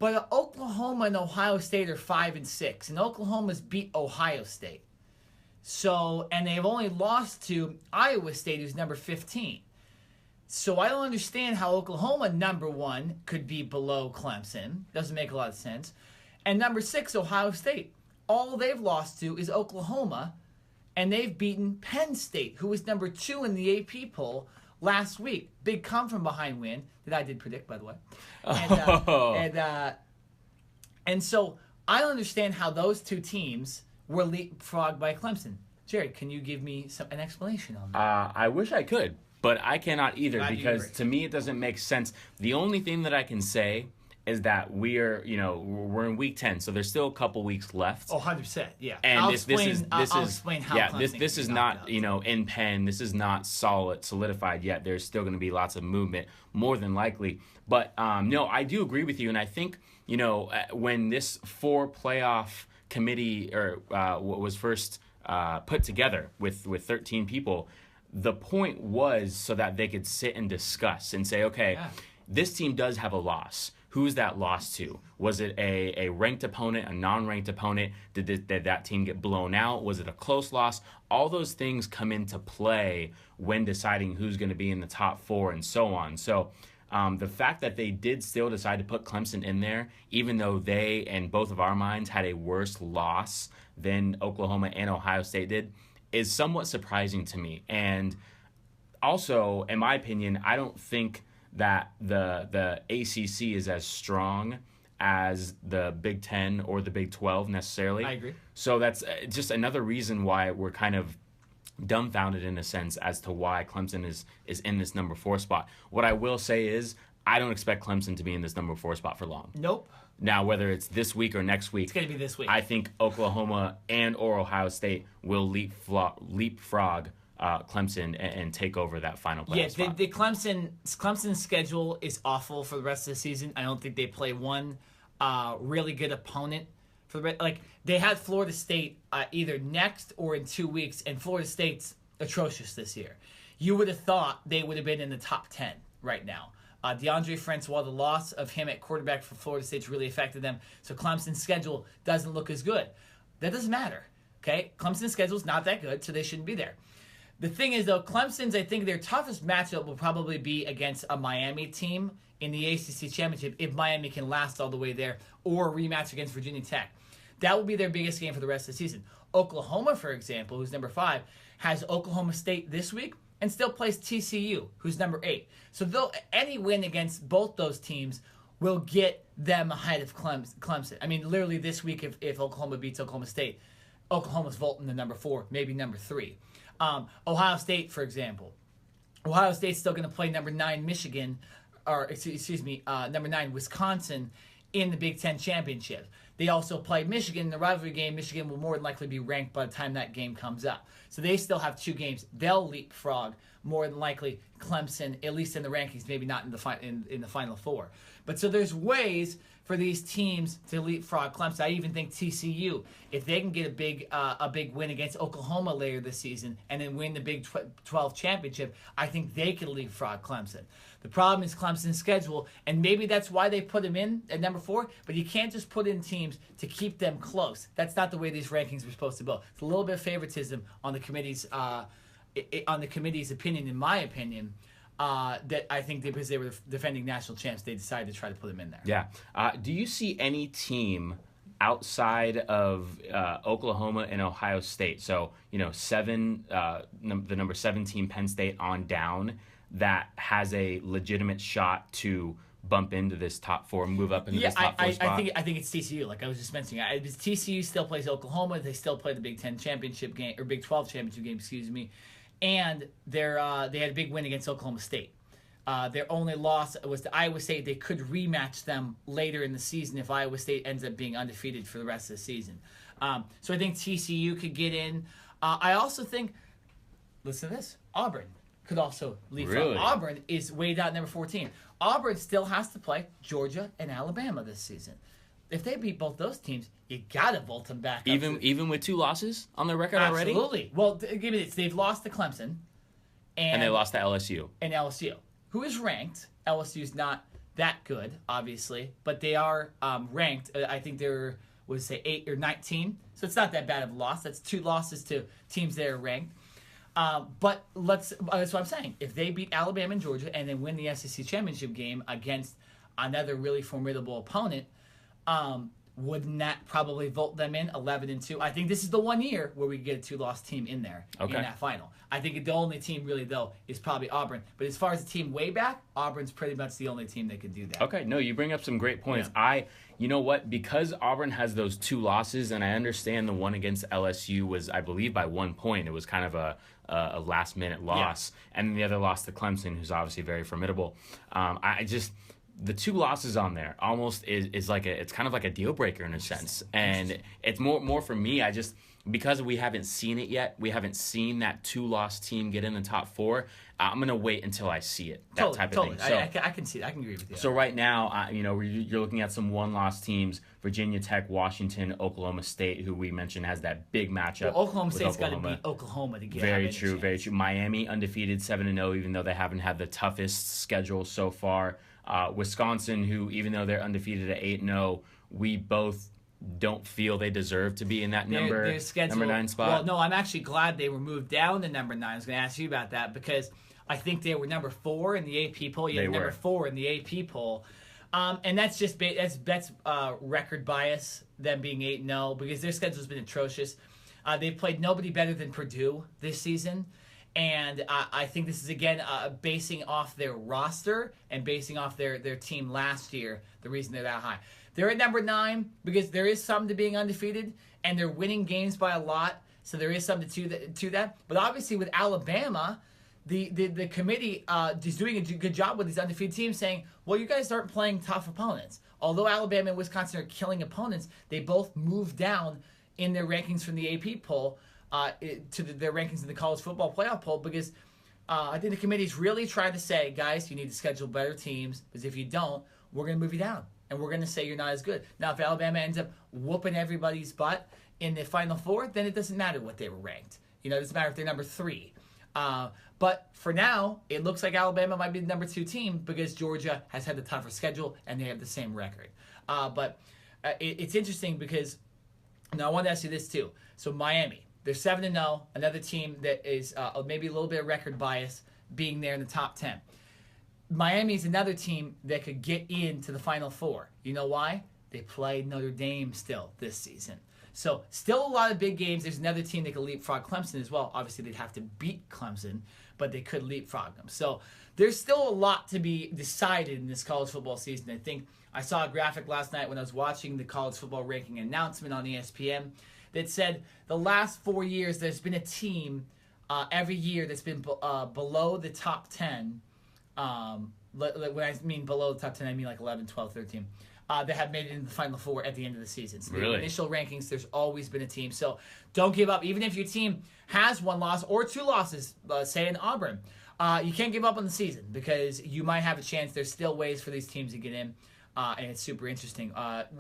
But Oklahoma and Ohio State are 5 and 6, and Oklahoma's beat Ohio State. So, and they've only lost to Iowa State, who's number 15. So I don't understand how Oklahoma, number 1, could be below Clemson. Doesn't make a lot of sense. And number 6, Ohio State. All they've lost to is Oklahoma, and they've beaten Penn State, who was number 2 in the AP poll last week. Big come-from-behind win that I did predict, by the way. And so I don't understand how those 2 teams were leapfrogged by Clemson. Jerry, can you give me an explanation on that? I wish I could, but I cannot either because to me it doesn't make sense. The only thing that I can say is that we're in week 10, so there's still a couple weeks left. Oh, 100%, yeah. And I'll explain how. Yeah, this is not in pen. This is not solidified yet. There's still going to be lots of movement, more than likely. But no, I do agree with you, and I think when this 4 playoff committee was first put together with 13 people, the point was so that they could sit and discuss and say, okay, this team does have a loss. Who's that loss to? Was it a ranked opponent, a non-ranked opponent? Did that team get blown out? Was it a close loss? All those things come into play when deciding who's going to be in the top 4 and so on. So the fact that they did still decide to put Clemson in there, even though they, in both of our minds, had a worse loss than Oklahoma and Ohio State did, is somewhat surprising to me. And also, in my opinion, I don't think that the ACC is as strong as the Big 10 or the Big 12 necessarily. I agree. So that's just another reason why we're kind of dumbfounded in a sense as to why Clemson is in this number 4 spot. What I will say is I don't expect Clemson to be in this number 4 spot for long. Nope. Now, whether it's this week or next week, it's going to be this week. I think Oklahoma or Ohio State will leapfrog Clemson and take over that final playoff spot. The Clemson's schedule is awful for the rest of the season. I don't think they play one really good opponent for the they had Florida State either next or in 2 weeks, and Florida State's atrocious this year. You would have thought they would have been in the top 10 right now. DeAndre Francois, the loss of him at quarterback for Florida State's really affected them. So Clemson's schedule doesn't look as good. That doesn't matter. Okay, Clemson's schedule is not that good, so they shouldn't be there. The thing is, though, Clemson's, I think their toughest matchup will probably be against a Miami team in the ACC Championship if Miami can last all the way there, or a rematch against Virginia Tech. That will be their biggest game for the rest of the season. Oklahoma, for example, who's number 5, has Oklahoma State this week and still plays TCU, who's number 8. So any win against both those teams will get them ahead of Clemson. I mean, literally this week, if Oklahoma beats Oklahoma State, Oklahoma's vaulting to number 4, maybe number 3. Ohio State, for example. Ohio State's still going to play number 9 Michigan, or number 9 Wisconsin in the Big Ten Championship. They also play Michigan in the rivalry game. Michigan will more than likely be ranked by the time that game comes up. So they still have 2 games. They'll leapfrog more than likely Clemson, at least in the rankings, maybe not in the Final Four. But so there's ways for these teams to leapfrog Clemson. I even think TCU, if they can get a big win against Oklahoma later this season and then win the Big 12 championship, I think they could leapfrog Clemson. The problem is Clemson's schedule, and maybe that's why they put him in at number 4, but you can't just put in teams to keep them close. That's not the way these rankings are supposed to go. It's a little bit of favoritism on the committee's opinion, in my opinion, that I think because they were defending national champs, they decided to try to put him in there. Yeah. Do you see any team outside of Oklahoma and Ohio State, so the number 7 team, Penn State on down, that has a legitimate shot to bump into this top 4, move up into this top 4 spot? I think it's TCU, like I was just mentioning. TCU still plays Oklahoma. They still play the Big 10 championship game, or Big 12 championship game, excuse me. And they had a big win against Oklahoma State. Their only loss was to Iowa State. They could rematch them later in the season if Iowa State ends up being undefeated for the rest of the season. So I think TCU could get in. I also think, listen to this, Auburn could also leave. Really? Auburn is way out number 14. Auburn still has to play Georgia and Alabama this season. If they beat both those teams, you gotta vault them back. Even with 2 losses on their record already? Absolutely. Well, give me this. They've lost to Clemson. And they lost to LSU. And LSU, who is ranked. LSU's not that good, obviously, but they are ranked. I think they're, 8 or 19. So it's not that bad of a loss. That's 2 losses to teams that are ranked. But that's what I'm saying. If they beat Alabama and Georgia and then win the SEC championship game against another really formidable opponent, wouldn't that probably vault them in 11-2? I think this is the one year where we get a 2-loss team in there in that final. I think the only team really, though, is probably Auburn. But as far as the team way back, Auburn's pretty much the only team that could do that. Okay, no, you bring up some great points. Yeah. You know what? Because Auburn has those 2 losses, and I understand the one against LSU was, I believe, by 1 point. It was kind of a last-minute loss. Yeah. And the other loss to Clemson, who's obviously very formidable. The 2 losses on there almost is like it's kind of like a deal breaker in a sense, and it's more for me. Because we haven't seen it yet, we haven't seen that 2-loss team get in the top 4. I'm gonna wait until I see it. Type of thing. So, I can see that. I can agree with you. So right now, you're looking at some 1-loss teams: Virginia Tech, Washington, Oklahoma State, who we mentioned has that big matchup. Well, Oklahoma State's got to beat Oklahoma to get. Very true. Miami undefeated 7-0, even though they haven't had the toughest schedule so far. Wisconsin, who even though they're undefeated at 8-0, we both don't feel they deserve to be in that number 9 spot. Well, no, I'm actually glad they were moved down to number 9. I was going to ask you about that because I think they were number 4 in the AP poll. Yeah, number 4 in the AP poll. And that's just that's record bias, them being 8-0, because their schedule's been atrocious. They've played nobody better than Purdue this season. And I think this is, again, basing off their roster and basing off their team last year, the reason they're that high. They're at number 9 because there is something to being undefeated, and they're winning games by a lot, so there is something to that. But obviously with Alabama, the committee is doing a good job with these undefeated teams, saying, well, you guys aren't playing tough opponents. Although Alabama and Wisconsin are killing opponents, they both moved down in their rankings from the AP poll to their rankings in the college football playoff poll, because I think the committee's really trying to say, guys, you need to schedule better teams, because if you don't, we're going to move you down, and we're going to say you're not as good. Now, if Alabama ends up whooping everybody's butt in the Final Four, then it doesn't matter what they were ranked. It doesn't matter if they're number 3. But for now, it looks like Alabama might be the number 2 team because Georgia has had the tougher schedule, and they have the same record. But it's interesting because, now I want to ask you this too. So Miami, They're 7-0. Another team that is maybe a little bit of record bias being there in the top 10. Miami's another team that could get into the Final Four. You know why? They played Notre Dame still this season. So still a lot of big games. There's another team that could leapfrog Clemson as well. Obviously, they'd have to beat Clemson, but they could leapfrog them. So there's still a lot to be decided in this college football season. I think I saw a graphic last night when I was watching the college football ranking announcement on ESPN that said the last 4 years there's been a team every year that's been below the top 10. When I mean below the top 10, I mean like 11, 12, 13. That have made it into the Final Four at the end of the season. So really? The initial rankings, there's always been a team. So don't give up. Even if your team has 1 loss or 2 losses, say in Auburn, you can't give up on the season because you might have a chance. There's still ways for these teams to get in, and it's super interesting.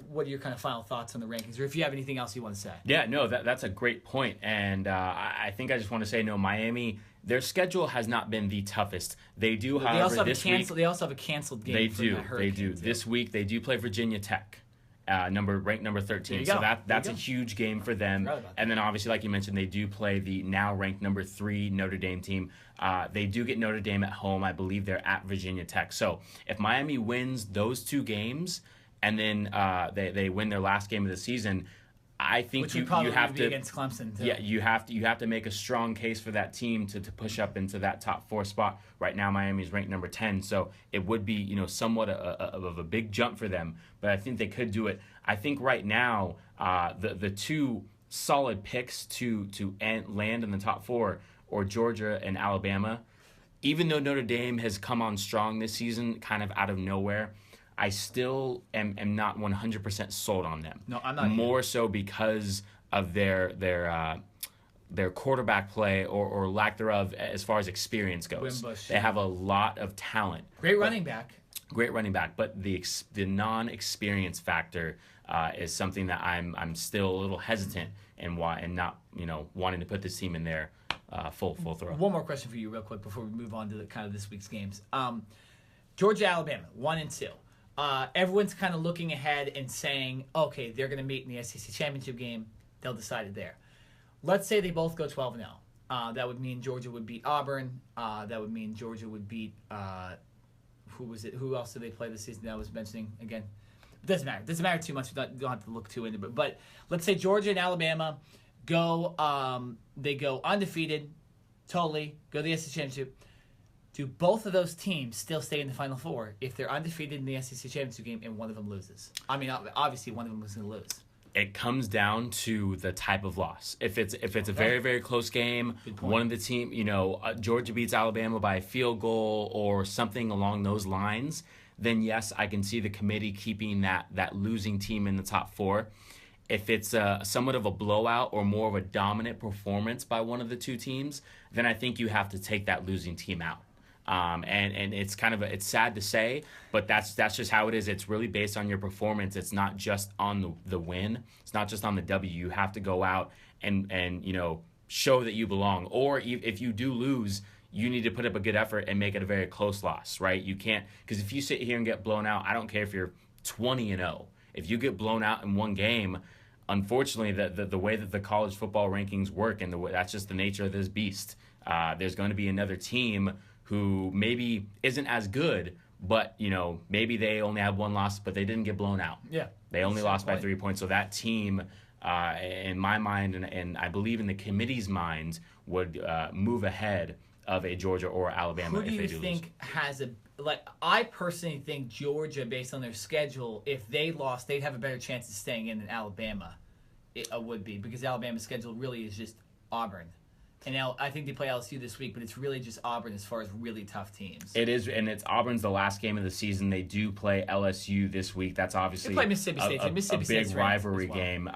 What are your kind of final thoughts on the rankings, or if you have anything else you want to say? Yeah, no, that's a great point. And I think I just want to say, no, Miami, their schedule has not been the toughest. They do, however, They also have a canceled game. They from do. that hurricane, They do. too. This week they do play Virginia Tech, ranked number 13. you So go. that's There a you go. huge game for them. Forgot about that. And then obviously, like you mentioned, they do play the now ranked number 3 Notre Dame team. They do get Notre Dame at home. I believe they're at Virginia Tech. So if Miami wins those 2 games and then they win their last game of the season, I think Which you would probably have be to against Clemson, too. Yeah, you have to make a strong case for that team to push up into that top 4 spot. Right now, Miami's ranked number 10, so it would be somewhat of a big jump for them. But I think they could do it. I think right now the 2 solid picks to land in the top 4 are Georgia and Alabama. Even though Notre Dame has come on strong this season, kind of out of nowhere, I still am not 100% sold on them. No, I'm not More so because of their quarterback play or lack thereof as far as experience goes. Wimbush. They have a lot of talent. Great running back. Great running back, but the non-experience factor is something that I'm still a little hesitant and not wanting to put this team in there full throw. One more question for you, real quick, before we move on to the kind of this week's games. Georgia, Alabama, 1-2. Everyone's kind of looking ahead and saying, okay, they're going to meet in the SEC championship game. They'll decide it there. Let's say they both go 12-0. That would mean Georgia would beat Auburn. That would mean Georgia would beat who was it? Who else did they play this season that I was mentioning again? It doesn't matter. It doesn't matter too much. You don't have to look too into it. But let's say Georgia and Alabama go. They go undefeated, totally go to the SEC championship. Do both of those teams still stay in the Final Four if they're undefeated in the SEC championship game and one of them loses? I mean, obviously one of them is going to lose. It comes down to the type of loss. If it's a very, very close game, one of the team, Georgia beats Alabama by a field goal or something along those lines, then yes, I can see the committee keeping that losing team in the top 4. If it's somewhat of a blowout or more of a dominant performance by one of the 2 teams, then I think you have to take that losing team out. And it's kind of it's sad to say, but that's just how it is. It's really based on your performance. It's not just on the win. It's not just on the W. You have to go out and show that you belong. Or if you do lose, you need to put up a good effort and make it a very close loss, right? You can't, because if you sit here and get blown out, I don't care if you're 20-0. If you get blown out in one game, unfortunately, the way that the college football rankings work and that's just the nature of this beast. There's going to be another team who maybe isn't as good, but maybe they only have 1 loss, but they didn't get blown out. Yeah, they only lost by 3 points. So that team, in my mind, and I believe in the committee's mind, would move ahead of a Georgia or Alabama. Who do you think has I personally think Georgia, based on their schedule, if they lost, they'd have a better chance of staying in than Alabama. It would be, because Alabama's schedule really is just Auburn. And now I think they play LSU this week, but it's really just Auburn as far as really tough teams. It is, and it's Auburn's the last game of the season. They do play LSU this week. That's obviously they play Mississippi State. a big rivalry game.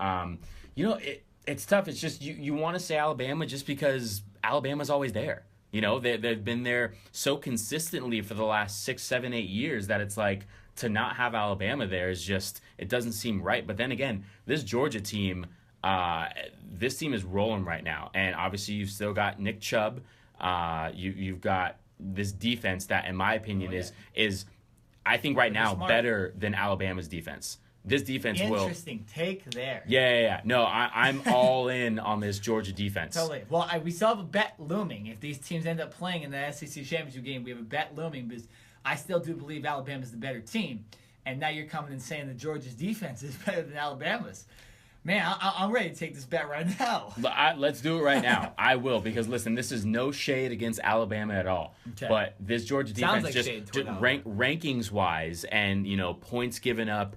It's tough. It's just you want to say Alabama just because Alabama's always there. They've been there so consistently for the last 6, 7, 8 years that it's like to not have Alabama there is just, it doesn't seem right. But then again, this Georgia team, this team is rolling right now, and obviously you've still got Nick Chubb. You've got this defense that, in my opinion, is I think right now better than Alabama's defense. this defense will. Interesting take there. Yeah. No, I'm all in on this Georgia defense. Totally. Well, we still have a bet looming. If these teams end up playing in the SEC championship game, we have a bet looming because I still do believe Alabama's the better team. And now you're coming and saying that Georgia's defense is better than Alabama's. Man, I'm ready to take this bet right now. Let's do it right now. I will, because listen, this is no shade against Alabama at all. Okay. But this Georgia defense, like just rankings wise, and points given up,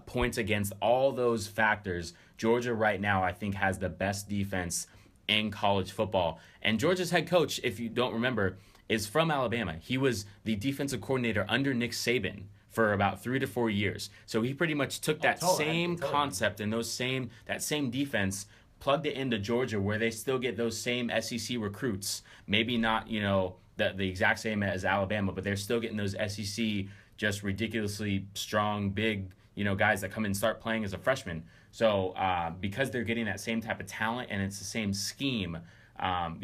points against, all those factors, Georgia right now I think has the best defense in college football. And Georgia's head coach, if you don't remember, is from Alabama. He was the defensive coordinator under Nick Saban for about 3 to 4 years. So he pretty much took that same concept and that same defense, plugged it into Georgia, where they still get those same SEC recruits. Maybe not, the exact same as Alabama, but they're still getting those SEC just ridiculously strong, big, guys that come and start playing as a freshman. So because they're getting that same type of talent and it's the same scheme, I'm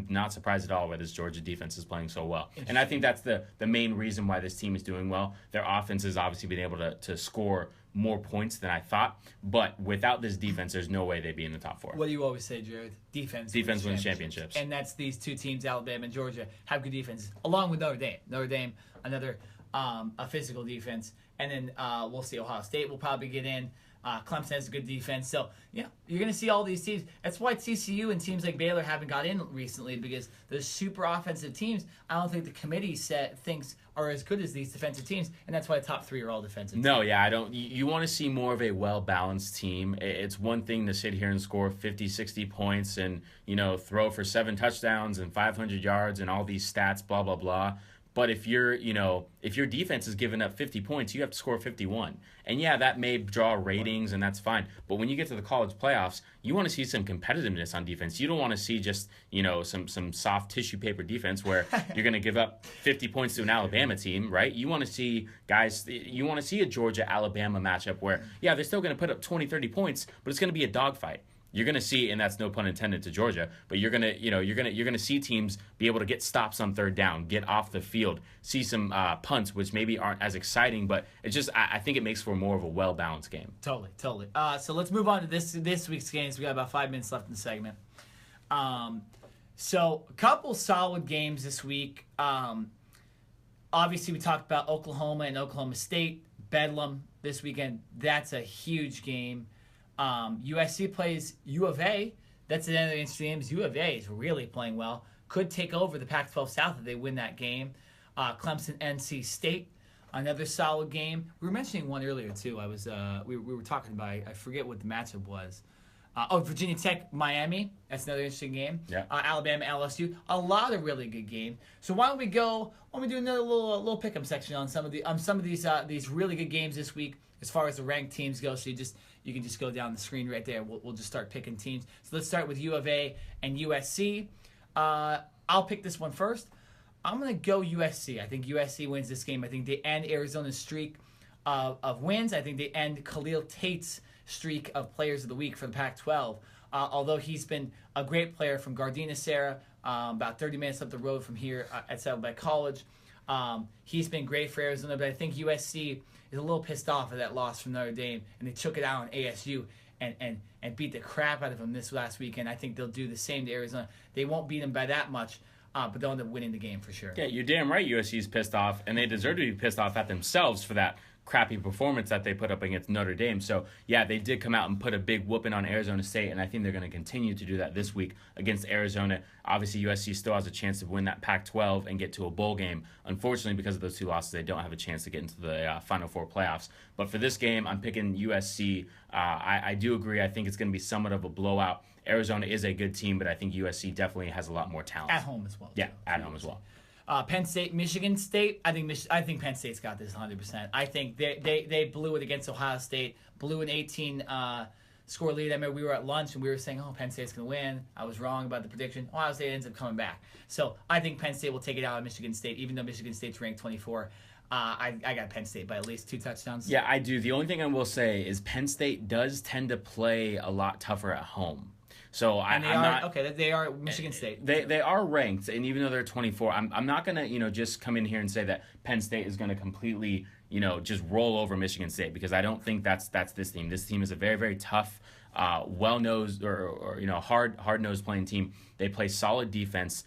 not surprised at all why this Georgia defense is playing so well. And I think that's the main reason why this team is doing well. Their offense has obviously been able to score more points than I thought, but without this defense, there's no way they'd be in the top 4. What do you always say, Jared? Defense wins championships. And that's these two teams, Alabama and Georgia, have good defenses, along with Notre Dame. Notre Dame, another a physical defense. And then we'll see Ohio State will probably get in. Clemson has a good defense. So, you're going to see all these teams. That's why TCU and teams like Baylor haven't got in recently, because those super offensive teams, I don't think the committee thinks are as good as these defensive teams, and that's why the top 3 are all defensive teams. No, yeah, I don't. You want to see more of a well-balanced team. It's one thing to sit here and score 50, 60 points and, throw for 7 touchdowns and 500 yards and all these stats, blah, blah, blah. But if your defense is giving up 50 points, you have to score 51. And yeah, that may draw ratings, and that's fine. But when you get to the college playoffs, you want to see some competitiveness on defense. You don't want to see just, some soft tissue paper defense where you're going to give up 50 points to an Alabama team, right? You want to see you want to see a Georgia-Alabama matchup where, yeah, they're still going to put up 20, 30 points, but it's going to be a dogfight. You're going to see, and that's no pun intended to Georgia, but you're going to see teams be able to get stops on third down, get off the field, see some punts, which maybe aren't as exciting, but it's just, I think it makes for more of a well-balanced game. Totally. So let's move on to this week's games. We got about 5 minutes left in the segment. So a couple solid games this week. Obviously, we talked about Oklahoma and Oklahoma State, Bedlam this weekend. That's a huge game. USC plays U of A. That's another interesting game. U of A is really playing well. Could take over the Pac-12 South if they win that game. Clemson, NC State, another solid game. We were mentioning one earlier too. We were talking about. I forget what the matchup was. Virginia Tech, Miami. That's another interesting game. Yeah. Alabama, LSU. A lot of really good games. So why don't we do another little pick'em section on some of these really good games this week as far as the ranked teams go. So you can just go down the screen right there. We'll just start picking teams. So let's start with U of A and USC. I'll pick this one first. I'm going to go USC. I think USC wins this game. I think they end Arizona's streak of wins. I think they end Khalil Tate's streak of players of the week for the Pac-12. Although he's been a great player from Gardena Serra, about 30 minutes up the road from here at Saddleback College. He's been great for Arizona, but I think USC is a little pissed off at that loss from Notre Dame, and they took it out on ASU and beat the crap out of them this last weekend. I think they'll do the same to Arizona. They won't beat them by that much, but they'll end up winning the game for sure. Yeah, you're damn right USC's pissed off, and they deserve to be pissed off at themselves for that crappy performance that they put up against Notre Dame. So, yeah, they did come out and put a big whooping on Arizona State, and I think they're going to continue to do that this week against Arizona. Obviously, USC still has a chance to win that Pac-12 and get to a bowl game. Unfortunately, because of those 2 losses, they don't have a chance to get into the Final Four playoffs. But for this game, I'm picking USC. I do agree. I think it's going to be somewhat of a blowout. Arizona is a good team, but I think USC definitely has a lot more talent. At home as well. Yeah, at home as well. Penn State, Michigan State. I think Penn State's got this 100%. I think they blew it against Ohio State. Blew an 18 score lead. I remember we were at lunch and we were saying, Penn State's going to win. I was wrong about the prediction. Ohio State ends up coming back. So I think Penn State will take it out of Michigan State, even though Michigan State's ranked 24. I got Penn State by at least 2 touchdowns. Yeah, I do. The only thing I will say is Penn State does tend to play a lot tougher at home. So they are Michigan State. They are ranked, and even though they're 24, I'm not gonna just come in here and say that Penn State is gonna completely just roll over Michigan State, because I don't think that's this team. This team is a very, very tough, well-nosed or hard-nosed playing team. They play solid defense.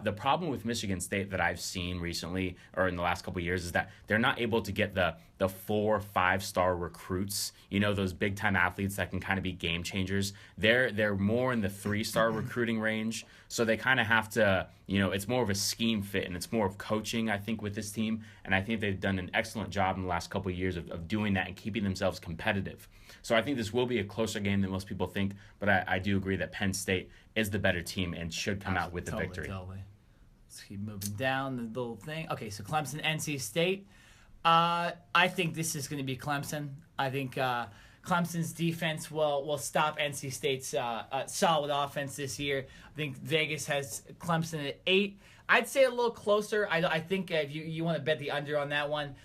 The problem with Michigan State that I've seen recently or in the last couple of years is that they're not able to get the 4 or 5-star recruits, those big-time athletes that can kind of be game changers. They're more in the 3-star recruiting range, so they kind of have to, it's more of a scheme fit, and it's more of coaching, I think, with this team, and I think they've done an excellent job in the last couple of years of doing that and keeping themselves competitive. So I think this will be a closer game than most people think, but I do agree that Penn State is the better team and should come out with the victory. Totally. Let's keep moving down the little thing. Okay, so Clemson, NC State. I think this is going to be Clemson. I think Clemson's defense will stop NC State's solid offense this year. I think Vegas has Clemson at 8. I'd say a little closer. I think if you want to bet the under on that one.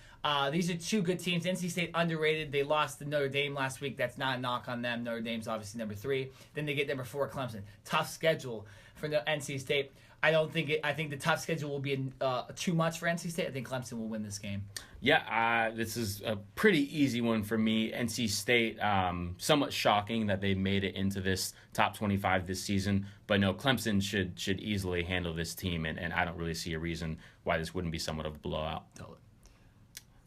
These are two good teams. NC State underrated. They lost to Notre Dame last week. That's not a knock on them. Notre Dame's obviously number 3. Then they get number 4, Clemson. Tough schedule for the NC State. I think the tough schedule will be too much for NC State. I think Clemson will win this game. Yeah, this is a pretty easy one for me. NC State, somewhat shocking that they made it into this top 25 this season. But no, Clemson should easily handle this team, and I don't really see a reason why this wouldn't be somewhat of a blowout. Totally.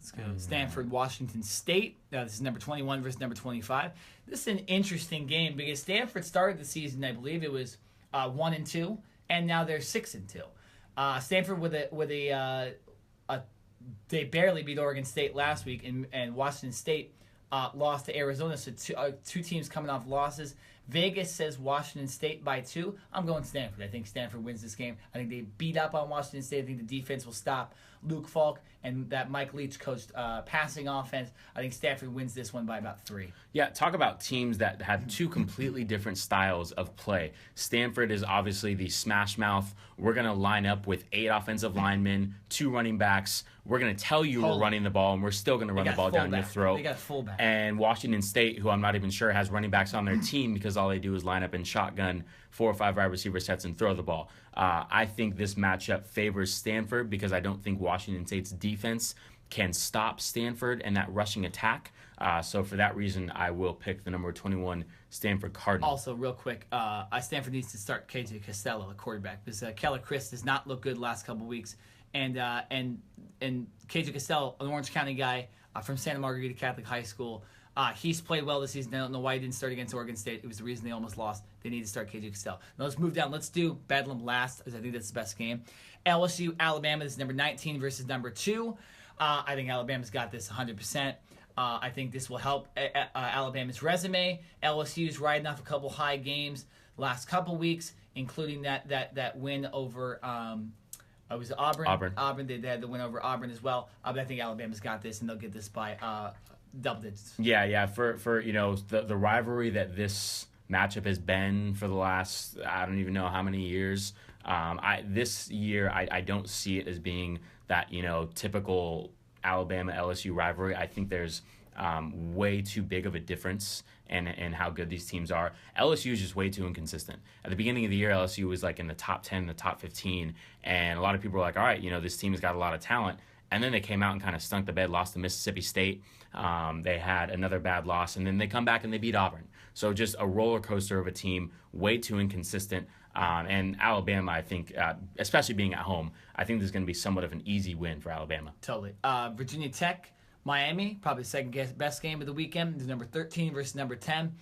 Let's go. Stanford, Washington State. This is number 21 versus number 25. This is an interesting game because Stanford started the season, I believe it was 1-2, and now they're 6-2. Stanford they barely beat Oregon State last week, and Washington State lost to Arizona. So two teams coming off losses. Vegas says Washington State by 2. I'm going Stanford. I think Stanford wins this game. I think they beat up on Washington State. I think the defense will stop Luke Falk and that Mike Leach coached passing offense. I think Stanford wins this one by about 3. Yeah, talk about teams that have two completely different styles of play. Stanford is obviously the smash mouth. We're going to line up with 8 offensive linemen, 2 running backs. We're going to tell you we're running the ball, and we're still going to run the ball down your throat. They got fullback. And Washington State, who I'm not even sure has running backs on their team because all they do is line up in shotgun, 4 or 5 wide receiver sets and throw the ball. I think this matchup favors Stanford because I don't think Washington State's defense can stop Stanford and that rushing attack. So for that reason, I will pick the number 21 Stanford Cardinals. Also, real quick, Stanford needs to start KJ Costello, a quarterback, because Keller Chris does not look good the last couple weeks. And KJ Costello, an Orange County guy from Santa Margarita Catholic High School, he's played well this season. I don't know why he didn't start against Oregon State. It was the reason they almost lost. They need to start KJ Costello. Now let's move down. Let's do Bedlam last, because I think that's the best game. LSU, Alabama. This is number 19 versus number 2. I think Alabama's got this 100%. I think this will help Alabama's resume. LSU's riding off a couple high games last couple weeks, including that win over it was Auburn. Auburn. They had the win over Auburn as well. But I think Alabama's got this, and they'll get this by double digits. Yeah. For the rivalry that this matchup has been for the last, I don't even know how many years. This year I don't see it as being that typical Alabama LSU rivalry. I think there's way too big of a difference in how good these teams are. LSU is just way too inconsistent. At the beginning of the year, LSU was like in the top 10, the top 15, and a lot of people were like, all right, this team has got a lot of talent. And then they came out and kind of stunk the bed, lost to Mississippi State. They had another bad loss, and then they come back and they beat Auburn. So just a roller coaster of a team, way too inconsistent. And Alabama, I think, especially being at home, I think there's going to be somewhat of an easy win for Alabama. Totally. Virginia Tech, Miami, probably the second best game of the weekend. It's number 13 versus number 10.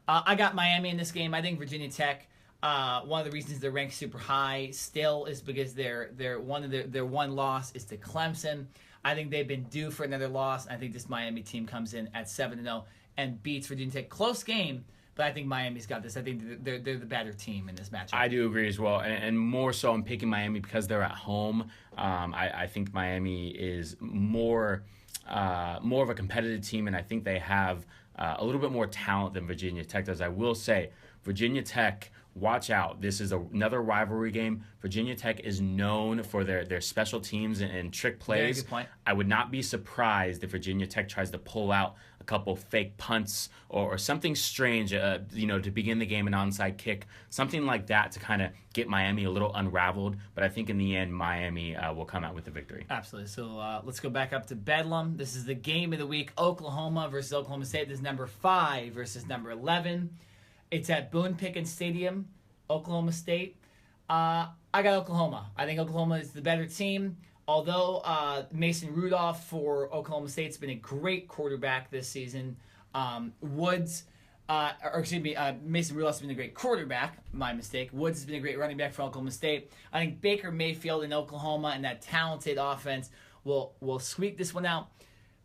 I got Miami in this game. I think Virginia Tech, one of the reasons they're ranked super high still is because their one loss is to Clemson. I think they've been due for another loss. I think this Miami team comes in at 7-0 and beats Virginia Tech. Close game, but I think Miami's got this. I think they're the better team in this matchup. I do agree as well, and more so I'm picking Miami because they're at home. I think Miami is more of a competitive team, and I think they have a little bit more talent than Virginia Tech does. I will say Virginia Tech watch out. This is another rivalry game. Virginia Tech is known for their special teams and trick plays. Very good point. I would not be surprised if Virginia Tech tries to pull out a couple fake punts or something strange, to begin the game, an onside kick, something like that to kind of get Miami a little unraveled. But I think in the end, Miami will come out with the victory. Absolutely. So let's go back up to Bedlam. This is the game of the week. Oklahoma versus Oklahoma State. This is number 5 versus number 11. It's at Boone Pickens Stadium, Oklahoma State. I got Oklahoma. I think Oklahoma is the better team. Although Mason Rudolph for Oklahoma State's been a great quarterback this season, Mason Rudolph's been a great quarterback. My mistake. Woods has been a great running back for Oklahoma State. I think Baker Mayfield in Oklahoma and that talented offense will squeak this one out.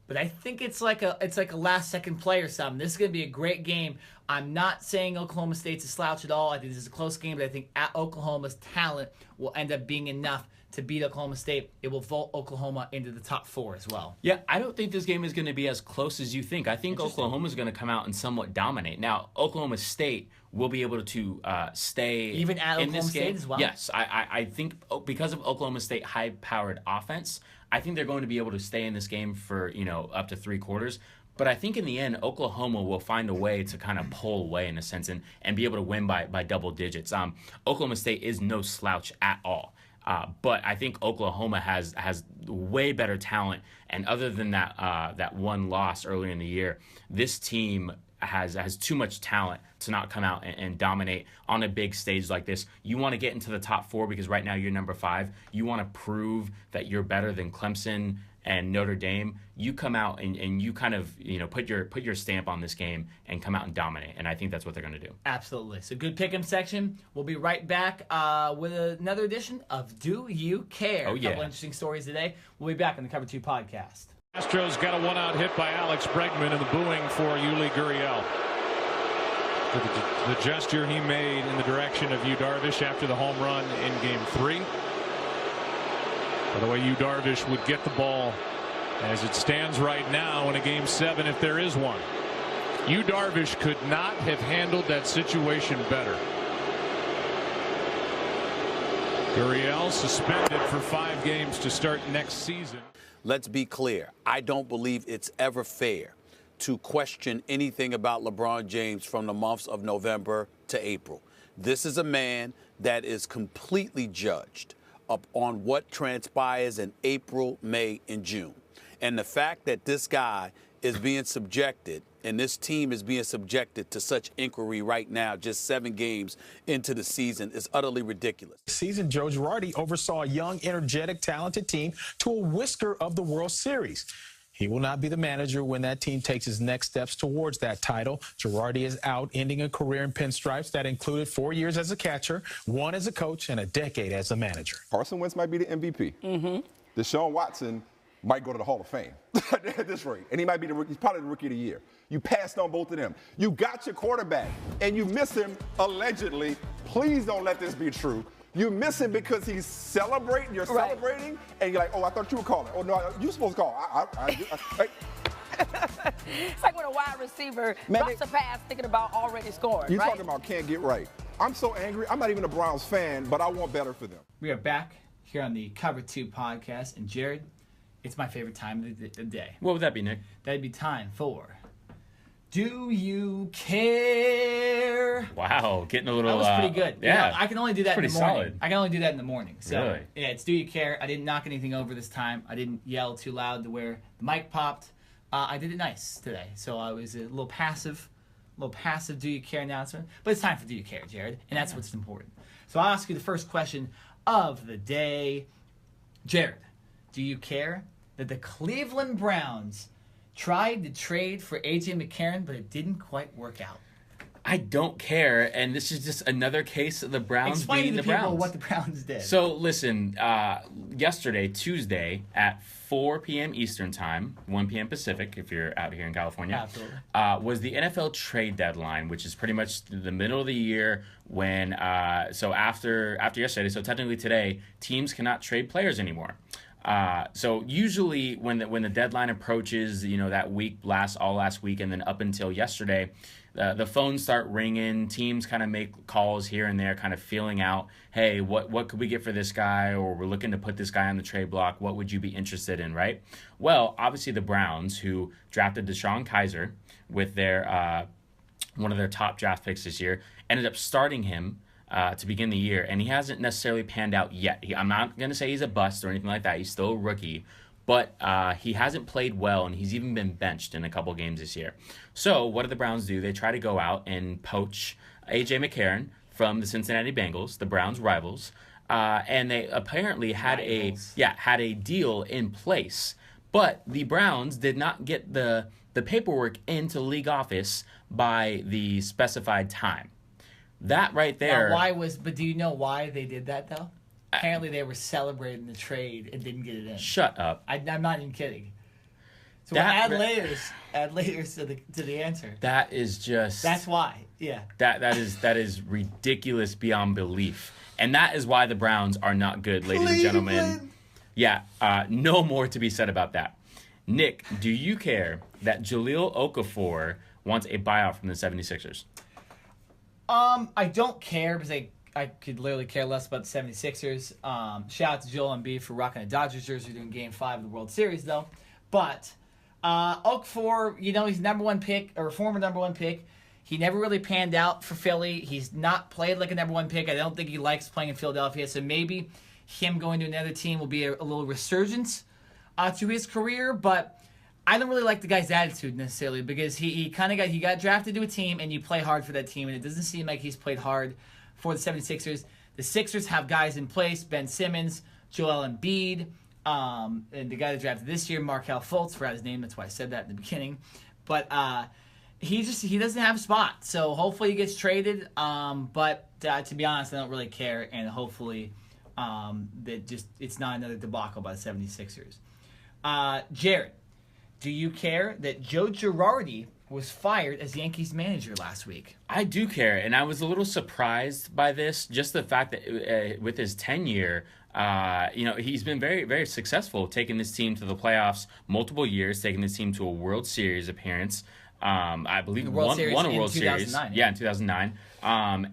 But I think it's like a last second play or something. This is going to be a great game. I'm not saying Oklahoma State's a slouch at all. I think this is a close game, but I think Oklahoma's talent will end up being enough to beat Oklahoma State. It will vault Oklahoma into the top 4 as well. Yeah, I don't think this game is going to be as close as you think. I think Oklahoma is going to come out and somewhat dominate. Now, Oklahoma State will be able to stay even at in Oklahoma this State game as well. Yes, I think because of Oklahoma State high-powered offense, I think they're going to be able to stay in this game for up to 3 quarters. But I think in the end, Oklahoma will find a way to kind of pull away in a sense and be able to win by double digits. Oklahoma State is no slouch at all. But I think Oklahoma has way better talent, and other than that one loss earlier in the year, this team has too much talent to not come out and dominate on a big stage like this. You want to get into the top 4 because right now you're number 5. You want to prove that you're better than Clemson and Notre Dame. You come out and you kind of put your stamp on this game and come out and dominate, and I think that's what they're going to do. Absolutely. So good pick'em section. We'll be right back with another edition of Do You Care? Oh, yeah. A couple interesting stories today. We'll be back on the Cover 2 podcast. Astros got a one-out hit by Alex Bregman, and the booing for Yuli Gurriel. The gesture he made in the direction of Yu Darvish after the home run in Game 3. By the way, Yu Darvish would get the ball as it stands right now in a Game 7 if there is one. Yu Darvish could not have handled that situation better. Gurriel suspended for 5 games to start next season. Let's be clear. I don't believe it's ever fair to question anything about LeBron James from the months of November to April. This is a man that is completely judged up on what transpires in April, May, and June. And the fact that this guy is being subjected and this team is being subjected to such inquiry right now, just 7 games into the season, is utterly ridiculous. Season, Joe Girardi oversaw a young, energetic, talented team to a whisker of the World Series. He will not be the manager when that team takes its next steps towards that title. Girardi is out, ending a career in pinstripes that included 4 years as a catcher, 1 as a coach, and a decade as a manager. Carson Wentz might be the MVP. Deshaun Watson might go to the Hall of Fame at this rate. And he might be he's probably the rookie of the year. You passed on both of them. You got your quarterback, and you miss him allegedly. Please don't let this be true. You miss him because he's celebrating. You're celebrating, and you're like, oh, I thought you were calling. Oh, no, you're supposed to call. It's like when a wide receiver drops a pass thinking about already scoring, You're right? talking about can't get right. I'm so angry. I'm not even a Browns fan, but I want better for them. We are back here on the Cover 2 podcast, and Jared, it's my favorite time of the day. What would that be, Nick? That'd be time for Do You Care? Wow, getting a little. That was pretty good. Yeah, I can only do that in the morning. Solid. I can only do that in the morning. So Really? yeah, it's Do You Care? I didn't knock anything over this time. I didn't yell too loud to where the mic popped. I did it nice today, so I was a little passive Do You Care announcement. But it's time for Do You Care, Jared, and that's what's important. So I'll ask you the first question of the day, Jared. Do you care that the Cleveland Browns tried to trade for A.J. McCarron, but it didn't quite work out? I don't care, and this is just another case of the Browns Explain beating to the people Browns. what the Browns did. So listen, yesterday, Tuesday, at 4 p.m. Eastern Time, 1 p.m. Pacific, if you're out here in California, Absolutely. Was the NFL trade deadline, which is pretty much the middle of the year when, so after yesterday, so technically today, teams cannot trade players anymore. So usually when the deadline approaches, that week, last week, and then up until yesterday, the phones start ringing. Teams kind of make calls here and there, kind of feeling out, hey, what could we get for this guy? Or we're looking to put this guy on the trade block. What would you be interested in, right? Well, obviously the Browns, who drafted Deshaun Kaiser with their one of their top draft picks this year, ended up starting him to begin the year, and he hasn't necessarily panned out yet. I'm not going to say he's a bust or anything like that. He's still a rookie, but he hasn't played well, and he's even been benched in a couple games this year. So what do the Browns do? They try to go out and poach A.J. McCarron from the Cincinnati Bengals, the Browns' rivals, and they apparently had a deal in place. But the Browns did not get the paperwork into league office by the specified time. That right there. Now, but do you know why they did that, though? Apparently they were celebrating the trade and didn't get it in. Shut up. I'm not even kidding. So we'll add layers to the answer. That is just... That's why, yeah. That is ridiculous beyond belief. And that is why the Browns are not good, ladies and gentlemen. Yeah, no more to be said about that. Nick, do you care that Jahlil Okafor wants a buyout from the 76ers? I don't care because I could literally care less about the 76ers. Shout out to Joel Embiid for rocking a Dodgers jersey during Game 5 of the World Series, though. But Okafor, he's number one pick, or former number one pick. He never really panned out for Philly. He's not played like a number one pick. I don't think he likes playing in Philadelphia. So maybe him going to another team will be a little resurgence to his career. But I don't really like the guy's attitude necessarily because he got drafted to a team and you play hard for that team, and it doesn't seem like he's played hard for the 76ers. The Sixers have guys in place: Ben Simmons, Joel Embiid, and the guy that drafted this year, Markelle Fultz, forgot his name. That's why I said that in the beginning. But he doesn't have a spot, so hopefully he gets traded. But to be honest, I don't really care, and hopefully it's not another debacle by the 76ers. Jared, do you care that Joe Girardi was fired as Yankees manager last week? I do care, and I was a little surprised by this. Just the fact that with his tenure, he's been very, very successful, taking this team to the playoffs multiple years, taking this team to a World Series appearance. I believe won a World Series. Yeah, in 2009.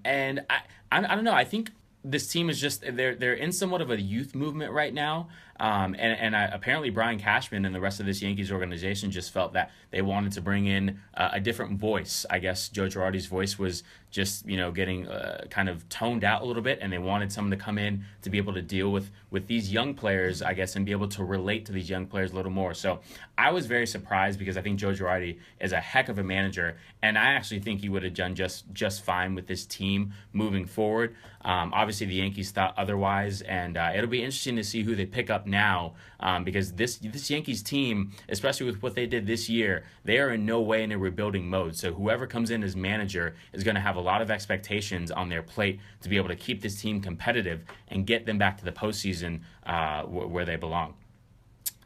And I don't know. I think this team is just they're in somewhat of a youth movement right now. Apparently Brian Cashman and the rest of this Yankees organization just felt that they wanted to bring in a different voice. I guess Joe Girardi's voice was just getting kind of toned out a little bit, and they wanted someone to come in to be able to deal with these young players, I guess, and be able to relate to these young players a little more. So I was very surprised because I think Joe Girardi is a heck of a manager, and I actually think he would have done just fine with this team moving forward. Obviously the Yankees thought otherwise, and it'll be interesting to see who they pick up now, because this Yankees team, especially with what they did this year, they are in no way in a rebuilding mode. So whoever comes in as manager is going to have a lot of expectations on their plate to be able to keep this team competitive and get them back to the postseason where they belong.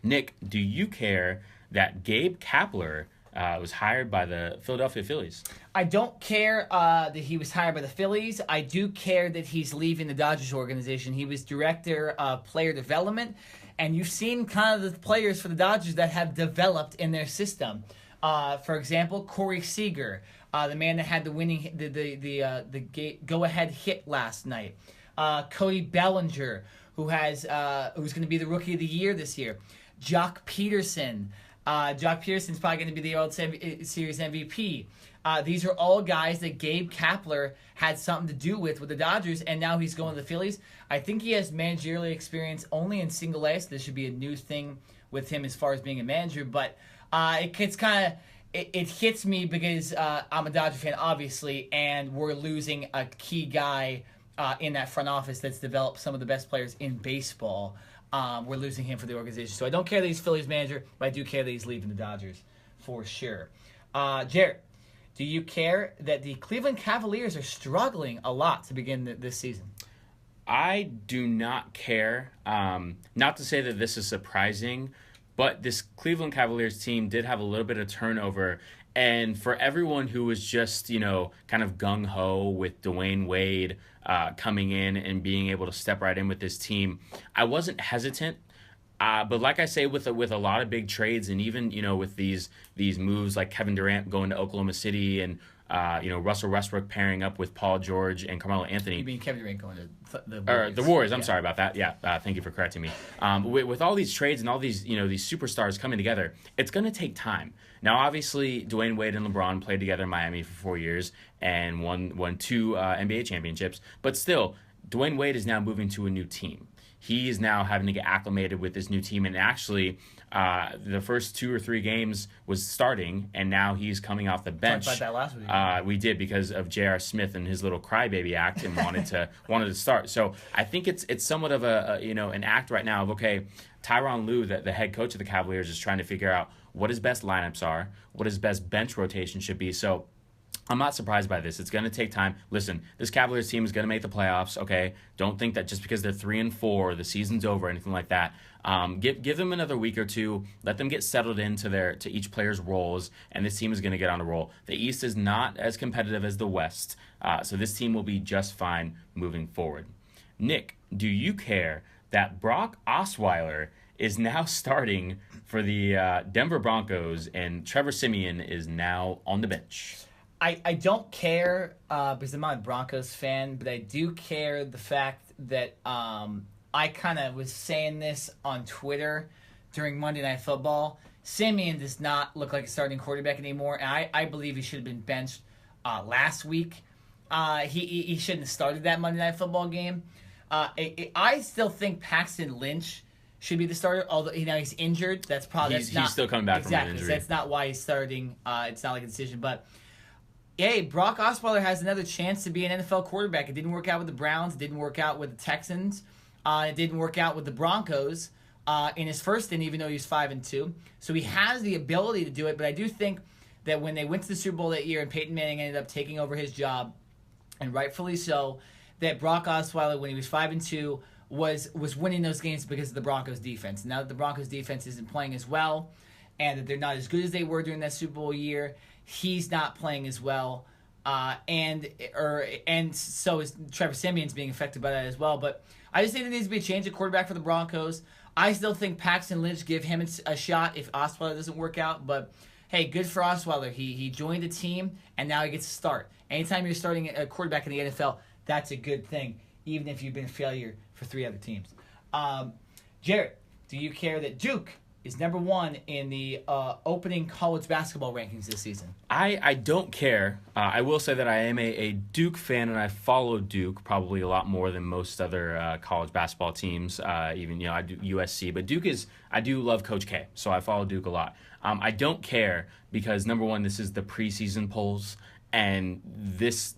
Nick, do you care that Gabe Kapler was hired by the Philadelphia Phillies? I don't care that he was hired by the Phillies. I do care that he's leaving the Dodgers organization. He was director of player development, and you've seen kind of the players for the Dodgers that have developed in their system. For example, Corey Seager, the man that had the winning the go-ahead hit last night. Cody Bellinger, who's going to be the Rookie of the Year this year. Jock Peterson. Jock Peterson's probably going to be the World Series MVP. These are all guys that Gabe Kapler had something to do with the Dodgers, and now he's going to the Phillies. I think he has managerial experience only in single A, so this should be a new thing with him as far as being a manager. But it hits me because I'm a Dodger fan, obviously, and we're losing a key guy in that front office that's developed some of the best players in baseball. We're losing him for the organization. So I don't care that he's Phillies manager, but I do care that he's leaving the Dodgers for sure. Jared, do you care that the Cleveland Cavaliers are struggling a lot to begin this season? I do not care. Not to say that this is surprising, but this Cleveland Cavaliers team did have a little bit of turnover. And for everyone who was just, kind of gung-ho with Dwayne Wade coming in and being able to step right in with this team, I wasn't hesitant. But like I say, with a lot of big trades, and even with these moves like Kevin Durant going to Oklahoma City and Russell Westbrook pairing up with Paul George and Carmelo Anthony. You mean Kevin Durant going to the Warriors? The Warriors. I'm sorry about that. Yeah, thank you for correcting me. With all these trades and all these these superstars coming together, it's going to take time. Now, obviously, Dwayne Wade and LeBron played together in Miami for 4 years and won 2 NBA championships. But still, Dwayne Wade is now moving to a new team. He is now having to get acclimated with this new team, and actually, the first 2 or 3 games was starting, and now he's coming off the bench. Talked about that last week. We did, because of J.R. Smith and his little crybaby act, and wanted to start. So I think it's somewhat of an act right now of, okay, Tyronn Lue, the head coach of the Cavaliers, is trying to figure out what his best lineups are, what his best bench rotation should be. So I'm not surprised by this. It's going to take time. Listen, this Cavaliers team is going to make the playoffs, okay? Don't think that just because they're 3-4, the season's over, or anything like that. Give them another week or two. Let them get settled into each player's roles, and this team is going to get on a roll. The East is not as competitive as the West, so this team will be just fine moving forward. Nick, do you care that Brock Osweiler is now starting for the Denver Broncos, and Trevor Siemian is now on the bench? I don't care because I'm not a Broncos fan, but I do care the fact that I kind of was saying this on Twitter during Monday Night Football. Siemian does not look like a starting quarterback anymore, and I believe he should have been benched last week. He shouldn't have started that Monday Night Football game. I still think Paxton Lynch should be the starter, although he's injured. That's probably he's still coming back from an injury. That's not why he's starting. It's not like a decision, but. Hey, Brock Osweiler has another chance to be an NFL quarterback. It didn't work out with the Browns. It didn't work out with the Texans. It didn't work out with the Broncos in his first stint, even though he was 5-2. So he has the ability to do it. But I do think that when they went to the Super Bowl that year and Peyton Manning ended up taking over his job, and rightfully so, that Brock Osweiler, when he was 5-2, was winning those games because of the Broncos defense. Now that the Broncos defense isn't playing as well, and that they're not as good as they were during that Super Bowl year, he's not playing as well, and so is Trevor Siemian's being affected by that as well. But I just think there needs to be a change of quarterback for the Broncos. I still think Paxton Lynch, give him a shot if Osweiler doesn't work out. But hey, good for Osweiler. He joined a team and now he gets to start. Anytime you're starting a quarterback in the NFL, that's a good thing, even if you've been a failure for 3 other teams. Jarrett, do you care that Duke is number 1 in the opening college basketball rankings this season? I don't care. I will say that I am a Duke fan, and I follow Duke probably a lot more than most other college basketball teams. Even I do USC, but I do love Coach K, so I follow Duke a lot. I don't care because number 1, this is the preseason polls, and this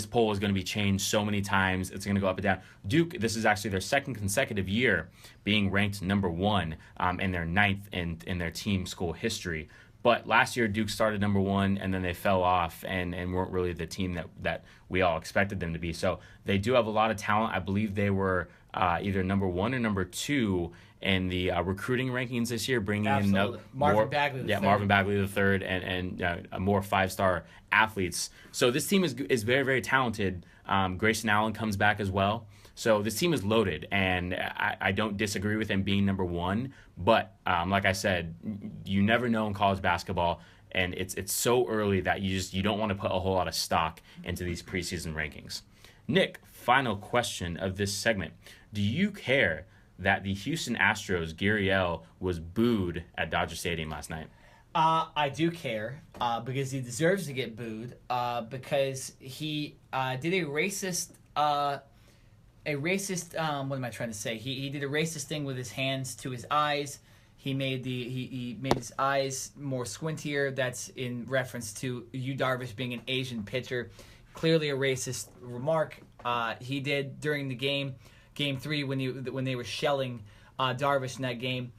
poll is going to be changed so many times. It's going to go up and down. Duke, this is actually their 2nd consecutive year being ranked number 1 and their 9th in their team school history. But last year, Duke started number 1, and then they fell off and weren't really the team that we all expected them to be. So they do have a lot of talent. I believe they were either number 1 or number 2 in the recruiting rankings this year, bringing in Marvin Bagley the third, and more 5-star athletes. So this team is very, very talented. Grayson Allen comes back as well. So this team is loaded, and I don't disagree with him being number 1. But like I said, you never know in college basketball, and it's so early that you don't want to put a whole lot of stock into these preseason rankings. Nick, final question of this segment: do you care that the Houston Astros, Gurriel, was booed at Dodger Stadium last night? I do care because he deserves to get booed because he did a racist. What am I trying to say? He did a racist thing with his hands to his eyes. He made his eyes more squintier. That's in reference to Yu Darvish being an Asian pitcher. Clearly a racist remark he did during the game 3 when they were shelling Darvish in that game.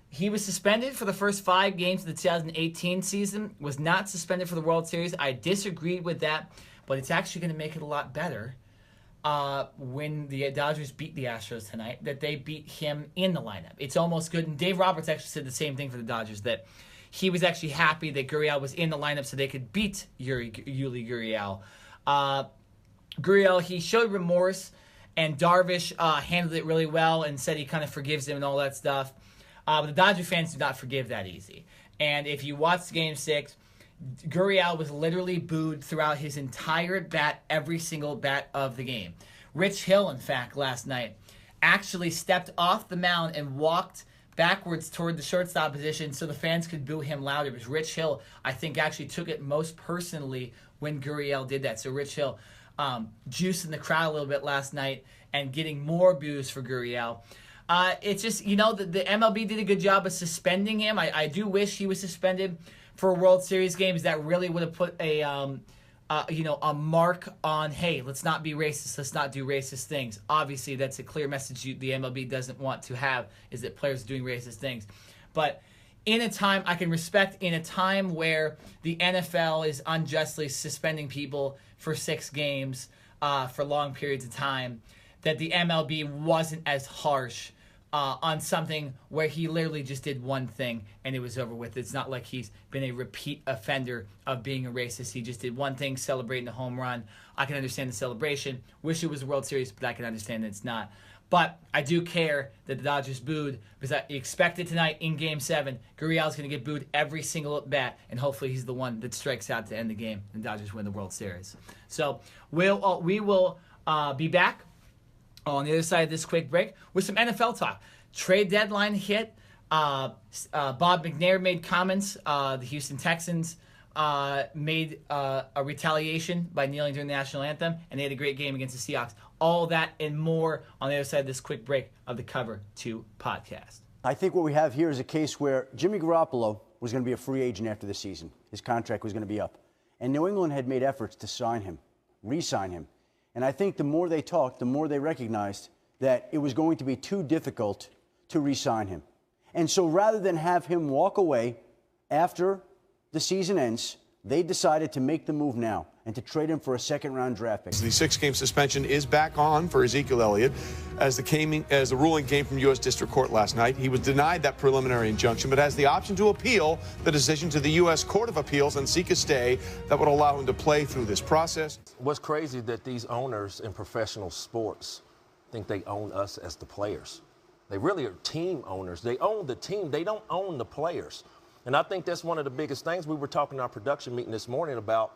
He was suspended for the first 5 games of the 2018 season, was not suspended for the World Series. I disagreed with that, but it's actually going to make it a lot better when the Dodgers beat the Astros tonight, that they beat him in the lineup. It's almost good. And Dave Roberts actually said the same thing for the Dodgers, that he was actually happy that Gurriel was in the lineup so they could beat Yuli Gurriel. Gurriel, he showed remorse, and Darvish handled it really well and said he kind of forgives him and all that stuff. But the Dodger fans do not forgive that easy. And if you watch Game 6, Gurriel was literally booed throughout his entire bat, every single bat of the game. Rich Hill, in fact, last night, actually stepped off the mound and walked backwards toward the shortstop position so the fans could boo him louder. Because Rich Hill, I think, actually took it most personally when Gurriel did that. So Rich Hill juicing the crowd a little bit last night and getting more boos for Gurriel. It's just, the MLB did a good job of suspending him. I do wish he was suspended for a World Series games. That really would have put a mark on, hey, let's not be racist. Let's not do racist things. Obviously, that's a clear message the MLB doesn't want to have, is that players are doing racist things. But in a time where the NFL is unjustly suspending people for 6 games for long periods of time, that the MLB wasn't as harsh on something where he literally just did one thing and it was over with. It's not like he's been a repeat offender of being a racist. He just did one thing, celebrating a home run. I can understand the celebration. Wish it was a World Series, but I can understand that it's not. But I do care that the Dodgers booed, because I expect it tonight in Game 7. Gurriel's going to get booed every single at bat, and hopefully he's the one that strikes out to end the game and the Dodgers win the World Series. So we will be back on the other side of this quick break with some NFL talk. Trade deadline hit. Bob McNair made comments. The Houston Texans made a retaliation by kneeling during the national anthem, and they had a great game against the Seahawks. All that and more on the other side of this quick break of the Cover 2 podcast. I think what we have here is a case where Jimmy Garoppolo was going to be a free agent after the season. His contract was going to be up. And New England had made efforts to sign him, re-sign him. And I think the more they talked, the more they recognized that it was going to be too difficult to re-sign him. And so rather than have him walk away after the season ends, they decided to make the move now and to trade him for a second-round draft pick. The 6-game suspension is back on for Ezekiel Elliott as the ruling came from U.S. District Court last night. He was denied that preliminary injunction, but has the option to appeal the decision to the U.S. Court of Appeals and seek a stay that would allow him to play through this process. What's crazy that these owners in professional sports think they own us as the players. They really are team owners. They own the team. They don't own the players. And I think that's one of the biggest things. We were talking in our production meeting this morning about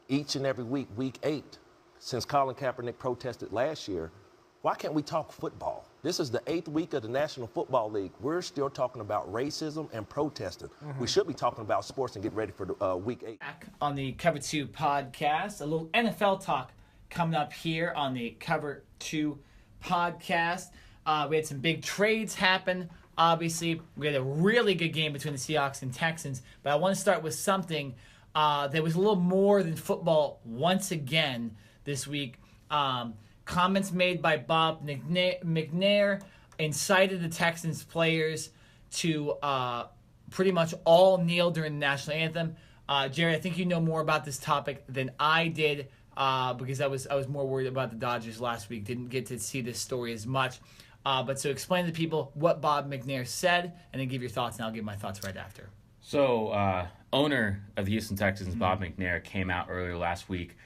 each and every week, week 8, since Colin Kaepernick protested last year. Why can't we talk football? This is the 8th week of the National Football League. We're still talking about racism and protesting. We should be talking about sports and get ready for the week 8. Back on the Cover 2 podcast, a little NFL talk coming up here on the Cover 2 podcast. We had some big trades happen. Obviously, we had a really good game between the Seahawks and Texans, but I want to start with something that was a little more than football once again this week. Comments made by Bob McNair incited the Texans players to pretty much all kneel during the national anthem. Jerry, I think you know more about this topic than I did because I was more worried about the Dodgers last week. Didn't get to see this story as much. But so explain to people what Bob McNair said, and then give your thoughts, and I'll give my thoughts right after. So, owner of the Houston Texans, Bob McNair, came out earlier last week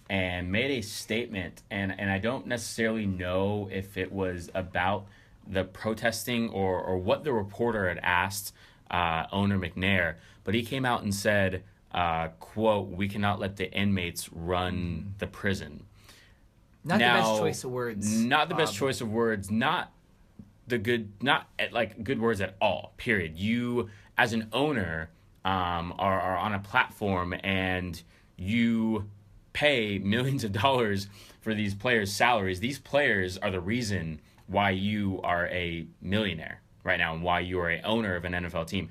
and made a statement, and I don't necessarily know if it was about the protesting or what the reporter had asked owner McNair, but he came out and said, quote, "We cannot let the inmates run the prison." Not the best choice of words. Not the best choice of words. Not good words at all, period. You, as an owner, are on a platform and you pay millions of dollars for these players' salaries. These players are the reason why you are a millionaire right now and why you are an owner of an NFL team.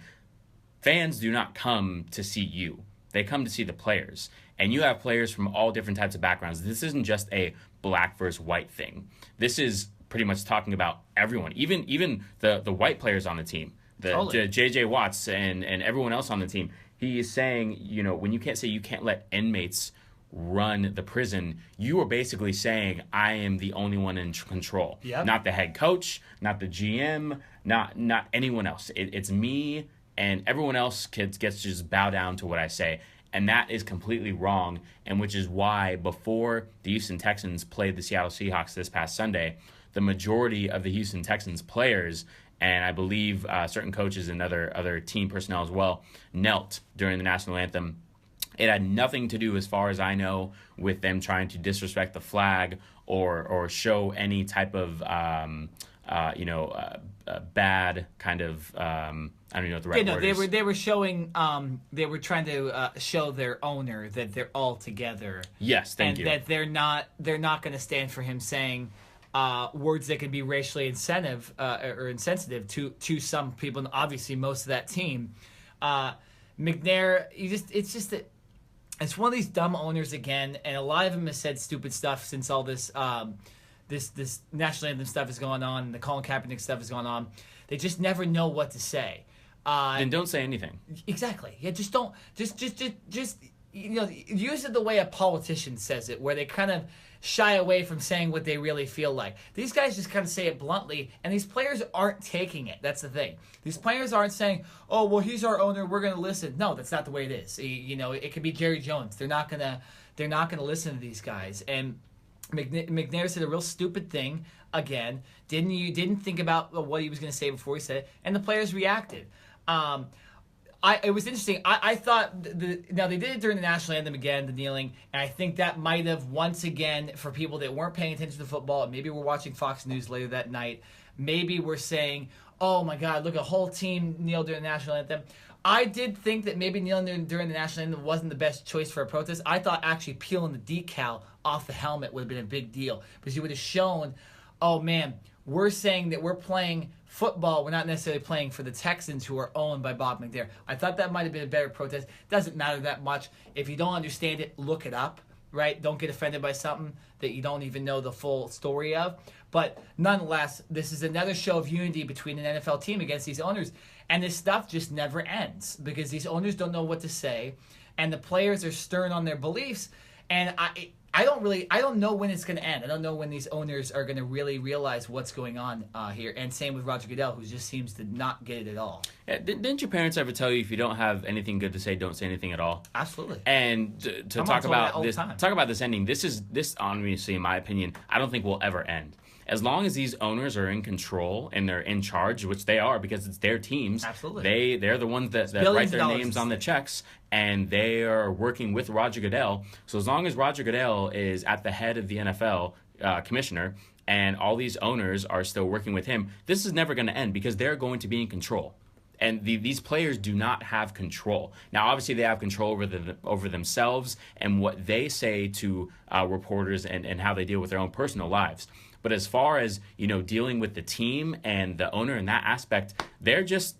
Fans do not come to see you. They come to see the players. And you have players from all different types of backgrounds. This isn't just a black versus white thing. This is pretty much talking about everyone, even the white players on the team, the J.J. Watts and everyone else on the team. He is saying, when you can't say you can't let inmates run the prison, you are basically saying I am the only one in control. Yep. Not the head coach, not the GM, not anyone else. It's me, and everyone else gets to just bow down to what I say. And that is completely wrong, and which is why before the Houston Texans played the Seattle Seahawks this past Sunday, the majority of the Houston Texans players, and I believe certain coaches and other team personnel as well, knelt during the national anthem It had nothing to do, as far as I know, with them trying to disrespect the flag or show any type of bad kind of I don't know what the right word is. They were showing they were trying to show their owner that they're all together. Yes, thank you. And that they're not going to stand for him saying words that could be racially insensitive to some people, and obviously most of that team. McNair, it's one of these dumb owners again, and a lot of them have said stupid stuff since all this this national anthem stuff is going on and the Colin Kaepernick stuff is going on. They just never know what to say. Then don't say anything. Exactly. Yeah, just don't. Just use it the way a politician says it, where they kind of shy away from saying what they really feel like. These guys just kind of say it bluntly, and these players aren't taking it. That's the thing. These players aren't saying, "Oh, well, he's our owner. We're going to listen." No, that's not the way it is. It could be Jerry Jones. They're not gonna listen to these guys. And McNair said a real stupid thing again. Didn't think about what he was going to say before he said it, and the players reacted. It was interesting. I thought now they did it during the national anthem again, the kneeling, and I think that might have once again, for people that weren't paying attention to football, and maybe we're watching Fox News later that night, maybe we're saying, "Oh my God, look, a whole team kneeled during the national anthem." I did think that maybe kneeling during the national anthem wasn't the best choice for a protest. I thought actually peeling the decal off the helmet would have been a big deal, because you would have shown, oh man, we're saying that we're playing football. We're not necessarily playing for the Texans, who are owned by Bob McNair. I thought that might have been a better protest. Doesn't matter that much. If you don't understand it, look it up, right? Don't get offended by something that you don't even know the full story of. But nonetheless, this is another show of unity between an NFL team against these owners. And this stuff just never ends, because these owners don't know what to say, and the players are stern on their beliefs. And I don't know when it's going to end. I don't know when these owners are going to really realize what's going on here. And same with Roger Goodell, who just seems to not get it at all. Yeah, didn't your parents ever tell you, if you don't have anything good to say, don't say anything at all? Absolutely. And to talk about this ending, this honestly, in my opinion, I don't think will ever end. As long as these owners are in control and they're in charge, which they are, because it's their teams. Absolutely. They're the ones that write their names on the checks, and they are working with Roger Goodell. So as long as Roger Goodell is at the head of the NFL commissioner, and all these owners are still working with him, this is never going to end, because they're going to be in control. And these players do not have control. Now, obviously, they have control over themselves and what they say to reporters and how they deal with their own personal lives. But as far as, dealing with the team and the owner in that aspect, they're just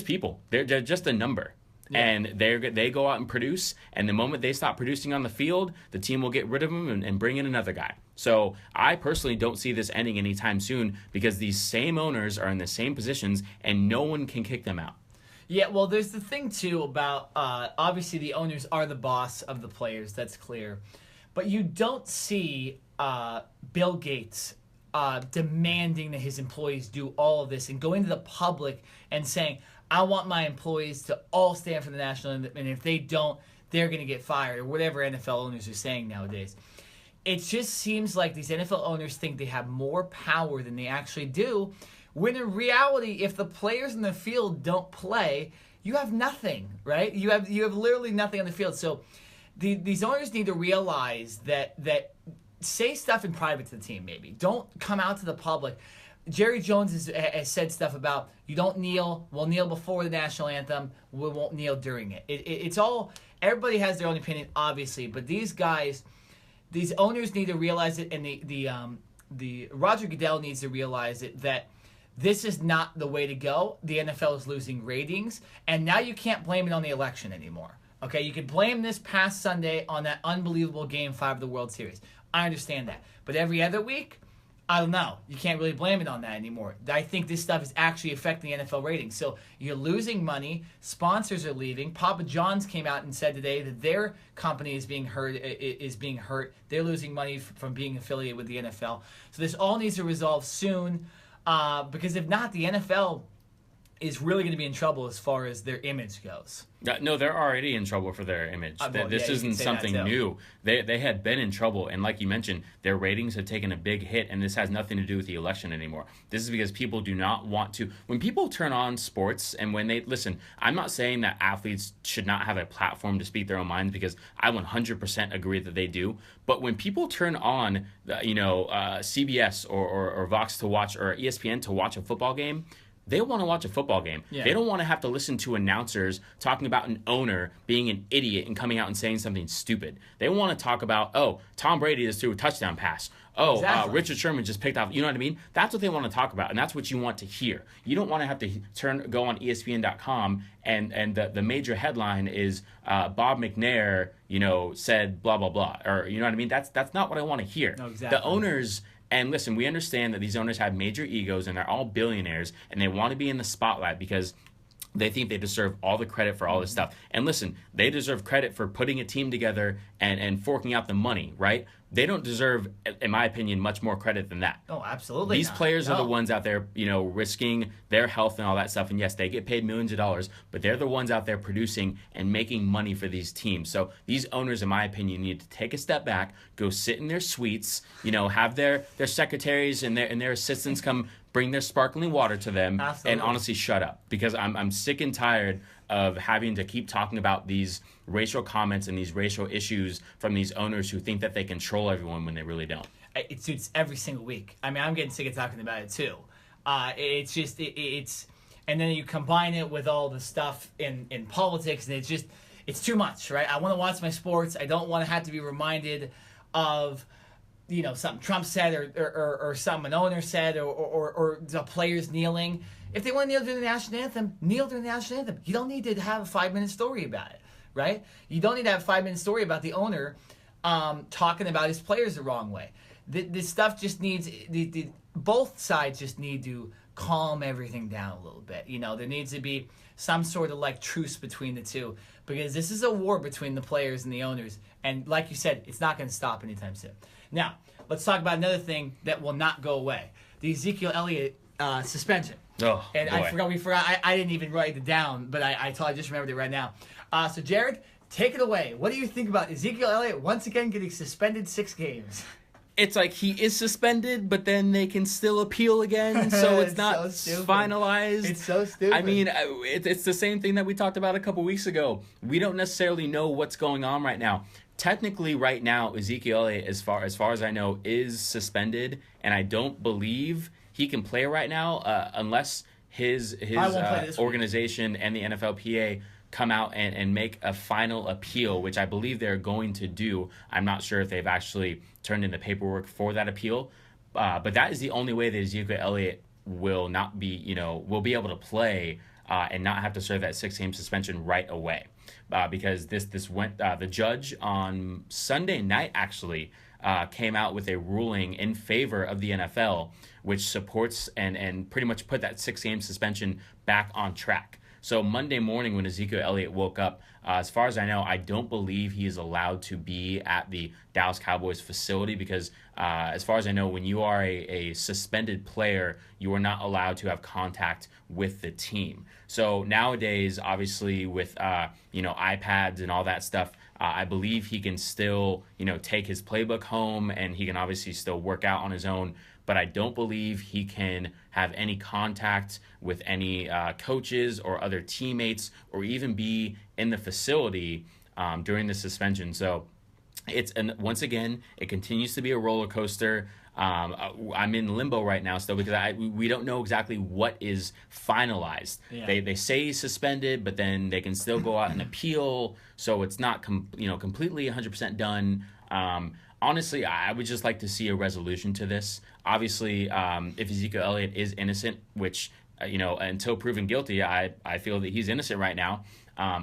people. They're just a number. Yeah. And they go out and produce, and the moment they stop producing on the field, the team will get rid of them and bring in another guy. So I personally don't see this ending anytime soon, because these same owners are in the same positions, and no one can kick them out. Yeah, well, there's the thing, too, about obviously the owners are the boss of the players. That's clear. But you don't see Bill Gates demanding that his employees do all of this and going to the public and saying, I want my employees to all stand for the national anthem, and if they don't, they're going to get fired, or whatever NFL owners are saying nowadays. It just seems like these NFL owners think they have more power than they actually do, when in reality, if the players in the field don't play, you have nothing, right? You have literally nothing on the field. So these owners need to realize that say stuff in private to the team, maybe. Don't come out to the public. Jerry Jones has said stuff about, you don't kneel, we'll kneel before the national anthem, we won't kneel during it. It's all, everybody has their own opinion, obviously, but these guys, these owners need to realize it, and the Roger Goodell needs to realize it, that this is not the way to go. The NFL is losing ratings, and now you can't blame it on the election anymore. Okay, you could blame this past Sunday on that unbelievable Game 5 of the World Series. I understand that. But every other week, I don't know. You can't really blame it on that anymore. I think this stuff is actually affecting the NFL ratings. So you're losing money. Sponsors are leaving. Papa John's came out and said today that their company is being hurt. They're losing money from being affiliated with the NFL. So this all needs to resolve soon, because if not, the NFL is really going to be in trouble as far as their image goes. No, they're already in trouble for their image. This isn't something new. They had been in trouble, and like you mentioned, their ratings have taken a big hit, and this has nothing to do with the election anymore. This is because people do not want to. When people turn on sports, and when they listen, I'm not saying that athletes should not have a platform to speak their own minds, because I 100% agree that they do. But when people turn on, CBS or Vox to watch, or ESPN to watch a football game, they want to watch a football game. Yeah. They don't want to have to listen to announcers talking about an owner being an idiot and coming out and saying something stupid. They want to talk about, Tom Brady just threw a touchdown pass. Exactly. Richard Sherman just picked off. You know what I mean? That's what they want to talk about, and that's what you want to hear. You don't want to have to go on ESPN.com and the major headline is Bob McNair, said blah blah blah, or you know what I mean? That's not what I want to hear. No, exactly. The owners. And listen, we understand that these owners have major egos and they're all billionaires and they want to be in the spotlight because they think they deserve all the credit for all this stuff. And listen, they deserve credit for putting a team together and forking out the money, right? They don't deserve, in my opinion, much more credit than that. Oh, absolutely. These players are the ones out there, risking their health and all that stuff. And yes, they get paid millions of dollars, but they're the ones out there producing and making money for these teams. So these owners, in my opinion, need to take a step back, go sit in their suites, have their secretaries and their assistants come bring their sparkling water to them. Absolutely. And honestly shut up, because I'm sick and tired of having to keep talking about these racial comments and these racial issues from these owners who think that they control everyone when they really don't. It's every single week. I mean, I'm getting sick of talking about it too. It's just and then you combine it with all the stuff in politics, and it's too much, right? I want to watch my sports. I don't want to have to be reminded of something Trump said or something an owner said or the players kneeling. If they want to kneel during the national anthem, kneel during the national anthem. You don't need to have a 5-minute story about it, right? You don't need to have a 5-minute story about the owner talking about his players the wrong way. This stuff just needs, both sides just need to calm everything down a little bit. There needs to be some sort of truce between the two, because this is a war between the players and the owners. And like you said, it's not going to stop anytime soon. Now, let's talk about another thing that will not go away. The Ezekiel Elliott suspension. Oh, and boy. we forgot. I didn't even write it down, but I just remembered it right now. So, Jared, take it away. What do you think about Ezekiel Elliott once again getting suspended 6 games? It's like he is suspended, but then they can still appeal again, so it's not so finalized. It's so stupid. I mean, it's the same thing that we talked about a couple weeks ago. We don't necessarily know what's going on right now. Technically, right now, Ezekiel Elliott, as far as I know, is suspended, and I don't believe he can play right now unless his organization and the NFLPA come out and make a final appeal, which I believe they're going to do. I'm not sure if they've actually turned in the paperwork for that appeal, but that is the only way that Ezekiel Elliott will not be, will be able to play and not have to serve that 6-game suspension right away. Because this went, the judge on Sunday night actually came out with a ruling in favor of the NFL, which supports and pretty much put that 6-game suspension back on track. So Monday morning when Ezekiel Elliott woke up, as far as I know, I don't believe he is allowed to be at the Dallas Cowboys facility because as far as I know, when you are a suspended player, you are not allowed to have contact with the team. So nowadays, obviously with iPads and all that stuff, I believe he can still take his playbook home and he can obviously still work out on his own. But I don't believe he can have any contact with any coaches or other teammates or even be in the facility during the suspension. So once again, it continues to be a roller coaster. I'm in limbo right now still because we don't know exactly what is finalized. Yeah. They say he's suspended, but then they can still go out and appeal. So it's not completely 100% done. Honestly, I would just like to see a resolution to this. Obviously, if Ezekiel Elliott is innocent, which, until proven guilty, I feel that he's innocent right now.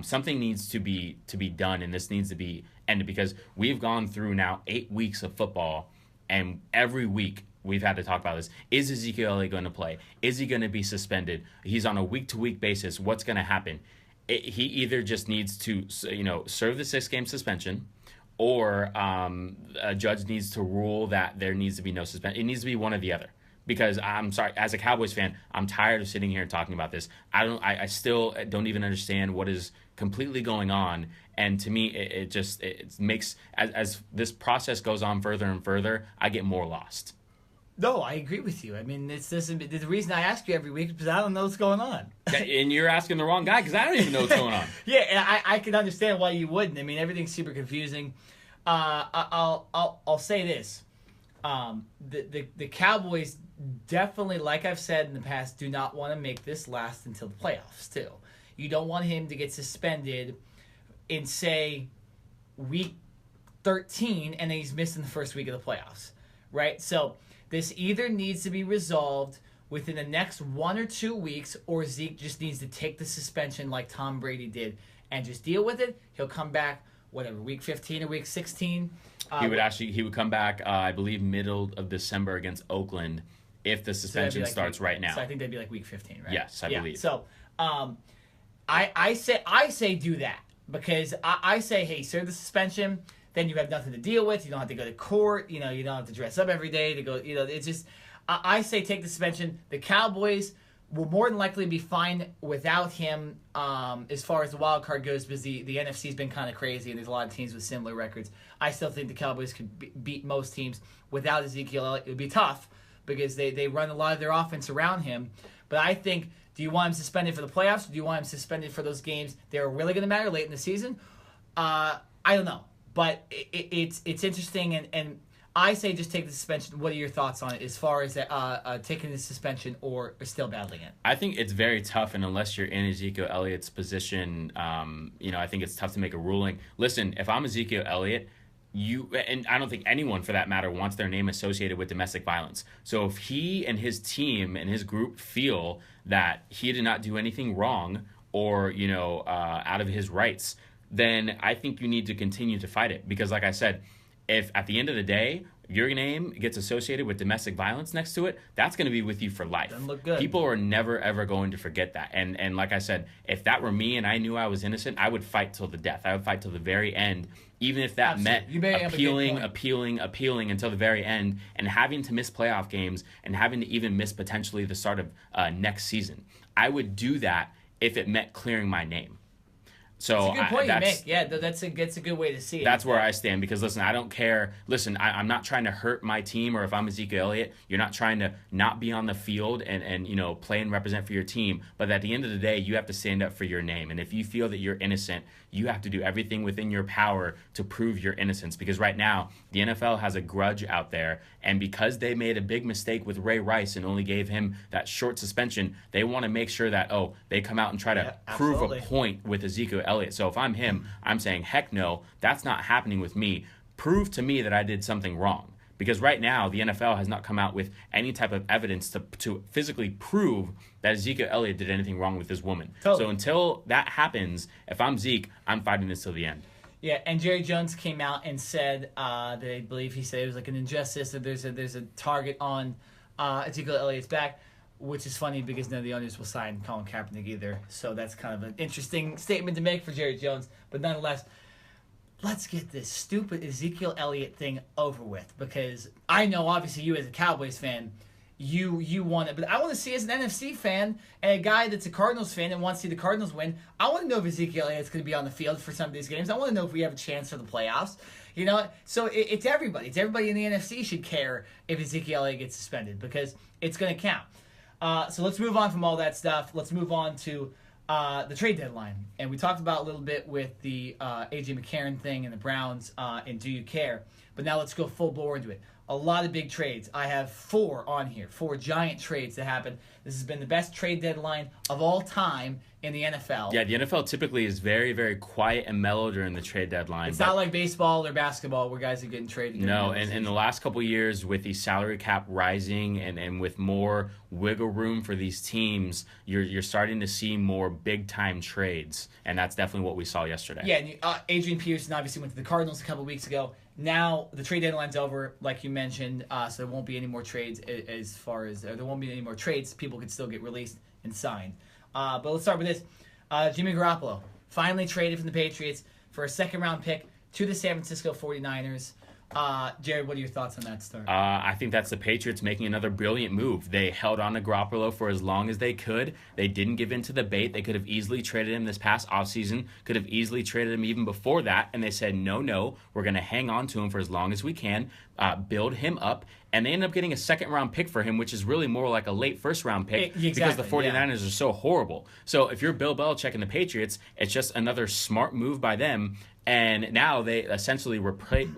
Something needs to be done, and this needs to be ended because we've gone through now 8 weeks of football, and every week we've had to talk about this. Is Ezekiel Elliott going to play? Is he going to be suspended? He's on a week-to-week basis. What's going to happen? He either just needs to, serve the 6-game suspension, or a judge needs to rule that there needs to be no suspension. It needs to be one or the other Because I'm sorry, as a Cowboys fan, I'm tired of sitting here and talking about this. I still don't even understand what is completely going on. And to me, it makes, as this process goes on further and further, I get more lost. No, I agree with you. I mean, the reason I ask you every week is because I don't know what's going on. And you're asking the wrong guy because I don't even know what's going on. Yeah, and I can understand why you wouldn't. I mean, everything's super confusing. I'll say this: the Cowboys definitely, like I've said in the past, do not want to make this last until the playoffs. Too, you don't want him to get suspended in, say, week 13, and then he's missing the first week of the playoffs, right? So this either needs to be resolved within the next 1 or 2 weeks, or Zeke just needs to take the suspension like Tom Brady did and just deal with it. He'll come back, whatever, week 15 or week 16. He would come back, I believe, middle of December against Oakland if the suspension starts right now. So I think that'd be like week 15, right? Yes, I believe. So I say do that, because I say, hey, serve the suspension. Then you have nothing to deal with. You don't have to go to court. You don't have to dress up every day to go. It's just, I say take the suspension. The Cowboys will more than likely be fine without him as far as the wild card goes, because the NFC's been kind of crazy and there's a lot of teams with similar records. I still think the Cowboys could beat most teams without Ezekiel Elliott. It would be tough because they run a lot of their offense around him. But I think, do you want him suspended for the playoffs? Or do you want him suspended for those games that are really going to matter late in the season? I don't know. But it's interesting, and I say just take the suspension. What are your thoughts on it as far as taking the suspension or still battling it? I think it's very tough, and unless you're in Ezekiel Elliott's position, I think it's tough to make a ruling. Listen, if I'm Ezekiel Elliott, and I don't think anyone for that matter wants their name associated with domestic violence. So if he and his team and his group feel that he did not do anything wrong or out of his rights, then I think you need to continue to fight it. Because like I said, if at the end of the day, your name gets associated with domestic violence next to it, that's going to be with you for life. Doesn't look good. People are never, ever going to forget that. And like I said, if that were me and I knew I was innocent, I would fight till the death. I would fight till the very end, even if that meant appealing until the very end, and having to miss playoff games and having to even miss potentially the start of next season. I would do that if it meant clearing my name. So that's a good point you make. Yeah, that's a good way to see it. That's where I stand, because listen, I don't care. Listen, I'm not trying to hurt my team, or if I'm Ezekiel Elliott, you're not trying to not be on the field and play and represent for your team. But at the end of the day, you have to stand up for your name. And if you feel that you're innocent, you have to do everything within your power to prove your innocence. Because right now, the NFL has a grudge out there, and because they made a big mistake with Ray Rice and only gave him that short suspension, they want to make sure that they come out and try to prove a point with Ezekiel Elliott. So if I'm him, I'm saying, heck no, that's not happening with me. Prove to me that I did something wrong. Because right now, the NFL has not come out with any type of evidence to physically prove that Ezekiel Elliott did anything wrong with this woman. Totally. So until that happens, if I'm Zeke, I'm fighting this till the end. Yeah, and Jerry Jones came out and said that I believe he said it was like an injustice, that there's a target on Ezekiel Elliott's back, which is funny because none of the owners will sign Colin Kaepernick either. So that's kind of an interesting statement to make for Jerry Jones. But nonetheless, let's get this stupid Ezekiel Elliott thing over with, because I know obviously you as a Cowboys fan, you want it, but I want to see as an NFC fan and a guy that's a Cardinals fan and wants to see the Cardinals win. I want to know if Ezekiel Elliott's going to be on the field for some of these games. I want to know if we have a chance for the playoffs. So it's everybody. It's everybody in the NFC should care if Ezekiel Elliott gets suspended, because it's going to count. So let's move on from all that stuff. Let's move on to the trade deadline. And we talked about a little bit with the A.J. McCarron thing and the Browns and Do You Care? But now let's go full bore into it. A lot of big trades. I have 4 on here, 4 giant trades that happened. This has been the best trade deadline of all time in the NFL. Yeah, the NFL typically is very, very quiet and mellow during the trade deadline. It's not like baseball or basketball where guys are getting traded. No, and in the last couple of years, with the salary cap rising and with more wiggle room for these teams, you're starting to see more big-time trades, and that's definitely what we saw yesterday. Yeah, and Adrian Peterson obviously went to the Cardinals a couple weeks ago. Now the trade deadline's over, like you mentioned, so there won't be any more trades there won't be any more trades. People can still get released and signed. But let's start with this. Jimmy Garoppolo finally traded from the Patriots for a second-round pick to the San Francisco 49ers. Jared, what are your thoughts on that start? I think that's the Patriots making another brilliant move. They held on to Garoppolo for as long as they could. They didn't give in to the bait. They could have easily traded him this past offseason, could have easily traded him even before that, and they said, no, we're going to hang on to him for as long as we can, build him up, and they ended up getting a second-round pick for him, which is really more like a late first-round pick because the 49ers are so horrible. So if you're Bill Belichick and the Patriots, it's just another smart move by them. And now they essentially replace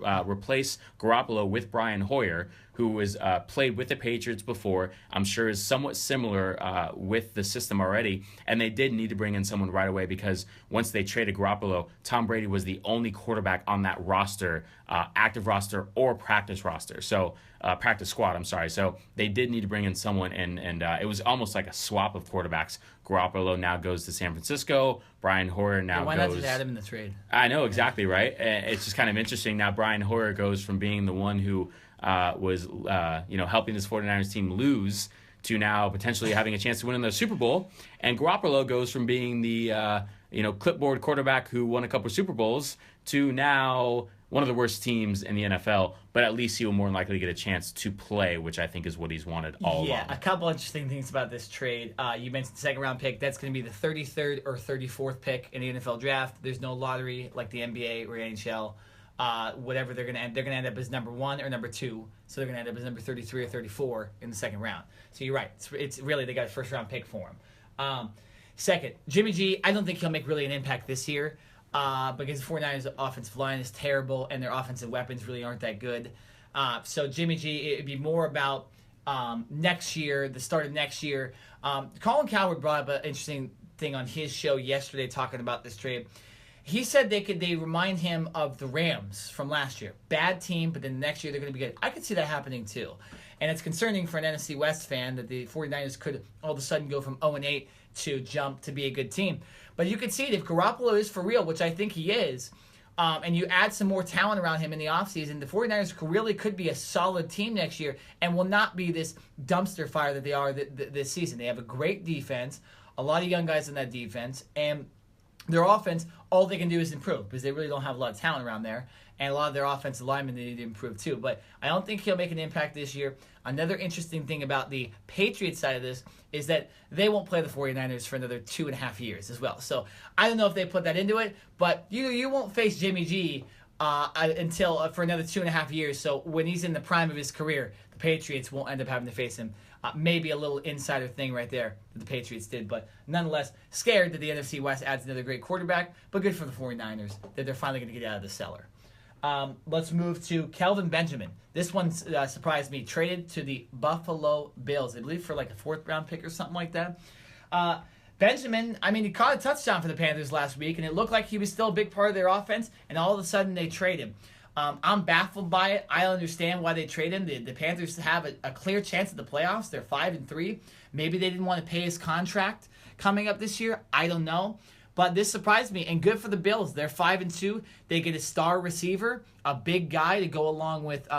Garoppolo with Brian Hoyer, who was played with the Patriots before. I'm sure is somewhat similar with the system already. And they did need to bring in someone right away because once they traded Garoppolo, Tom Brady was the only quarterback on that roster, active roster or practice roster. So practice squad, I'm sorry. So they did need to bring in someone, and it was almost like a swap of quarterbacks. Garoppolo now goes to San Francisco. Brian Hoyer now goes. Why not just add him in the trade? I know, exactly, right? It's just kind of interesting. Now Brian Hoyer goes from being the one who was helping this 49ers team lose to now potentially having a chance to win in the Super Bowl. And Garoppolo goes from being the clipboard quarterback who won a couple of Super Bowls to now one of the worst teams in the NFL, but at least he will more than likely get a chance to play, which I think is what he's wanted all along. Yeah, a couple interesting things about this trade. You mentioned the second-round pick. That's going to be the 33rd or 34th pick in the NFL draft. There's no lottery like the NBA or NHL. Whatever they're going to end up as number 1 or number 2. So they're going to end up as number 33 or 34 in the second round. So you're right. It's really, they got a first-round pick for him. Second, Jimmy G, I don't think he'll make really an impact this year. Because the 49ers' offensive line is terrible and their offensive weapons really aren't that good. So Jimmy G, it'd be more about next year, the start of next year. Colin Cowherd brought up an interesting thing on his show yesterday talking about this trade. He said they remind him of the Rams from last year. Bad team, but then next year they're going to be good. I could see that happening too. And it's concerning for an NFC West fan that the 49ers could all of a sudden go from 0-8 to jump to be a good team. But you can see it if Garoppolo is for real, which I think he is, and you add some more talent around him in the offseason, the 49ers really could be a solid team next year and will not be this dumpster fire that they are this season. They have a great defense, a lot of young guys in that defense, and their offense, all they can do is improve because they really don't have a lot of talent around there. And a lot of their offensive linemen need to improve too. But I don't think he'll make an impact this year. Another interesting thing about the Patriots side of this is that they won't play the 49ers for another 2.5 years as well. So I don't know if they put that into it, but you won't face Jimmy G until for another 2.5 years. So when he's in the prime of his career, the Patriots won't end up having to face him. Maybe a little insider thing right there that the Patriots did, but nonetheless, scared that the NFC West adds another great quarterback, but good for the 49ers that they're finally going to get out of the cellar. Let's move to Kelvin Benjamin. This one surprised me. Traded to the Buffalo Bills, I believe, for like a 4th-round pick or something like that. Benjamin, he caught a touchdown for the Panthers last week, and it looked like he was still a big part of their offense, and all of a sudden they trade him. I'm baffled by it. I understand why they trade him. The Panthers have a clear chance at the playoffs. They're 5-3. Maybe they didn't want to pay his contract coming up this year. I don't know. But this surprised me, and good for the Bills. They're 5-2. They get a star receiver, a big guy to go along with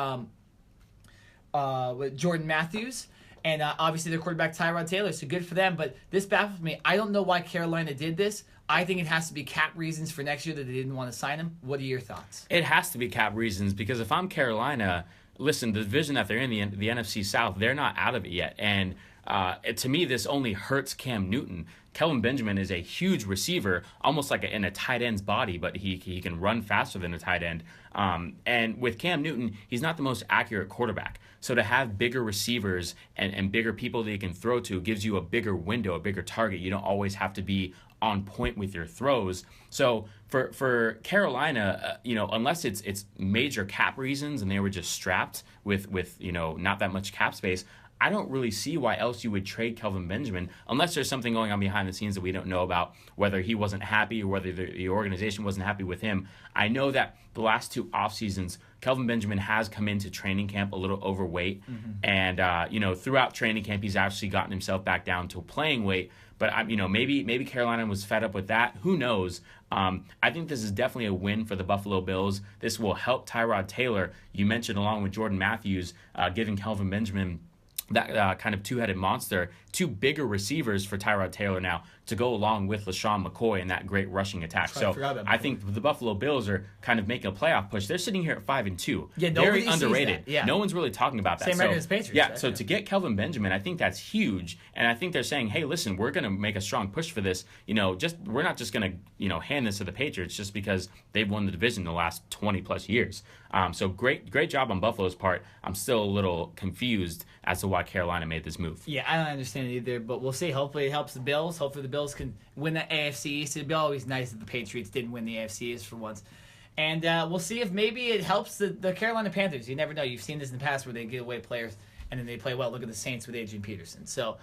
Jordan Matthews, and obviously their quarterback Tyrod Taylor. So good for them. But this baffles me. I don't know why Carolina did this. I think it has to be cap reasons for next year that they didn't want to sign him. What are your thoughts? It has to be cap reasons because if I'm Carolina, listen, the division that they're in, the NFC South, they're not out of it yet. And to me, this only hurts Cam Newton. Kelvin Benjamin is a huge receiver, almost like in a tight end's body, but he can run faster than a tight end. And with Cam Newton, he's not the most accurate quarterback. So to have bigger receivers and bigger people that he can throw to gives you a bigger window, a bigger target. You don't always have to be on point with your throws. So for Carolina, unless it's major cap reasons and they were just strapped with not that much cap space, I don't really see why else you would trade Kelvin Benjamin unless there's something going on behind the scenes that we don't know about, whether he wasn't happy or whether the organization wasn't happy with him. I know that the last 2 off seasons, Kelvin Benjamin has come into training camp a little overweight. Mm-hmm. And, throughout training camp, he's actually gotten himself back down to playing weight. But, maybe Carolina was fed up with that. Who knows? I think this is definitely a win for the Buffalo Bills. This will help Tyrod Taylor. You mentioned along with Jordan Matthews, giving Kelvin Benjamin that kind of 2-headed monster, 2 bigger receivers for Tyrod Taylor now. to go along with LaShawn McCoy and that great rushing attack. So I think the Buffalo Bills are kind of making a playoff push. They're sitting here at 5-2. Yeah, very underrated. Yeah. No one's really talking about that. Same record as Patriots. Yeah, right? so to get Kelvin Benjamin, I think that's huge. And I think they're saying, hey, listen, we're going to make a strong push for this. We're not just going to, hand this to the Patriots just because they've won the division the last 20 plus years. So great job on Buffalo's part. I'm still a little confused as to why Carolina made this move. Yeah, I don't understand it either, but we'll see. Hopefully it helps the Bills. Hopefully the Bills can win the AFC East. It'd be always nice if the Patriots didn't win the AFC East for once. And we'll see if maybe it helps the Carolina Panthers. You never know. You've seen this in the past where they get away players and then they play well. Look at the Saints with Adrian Peterson. So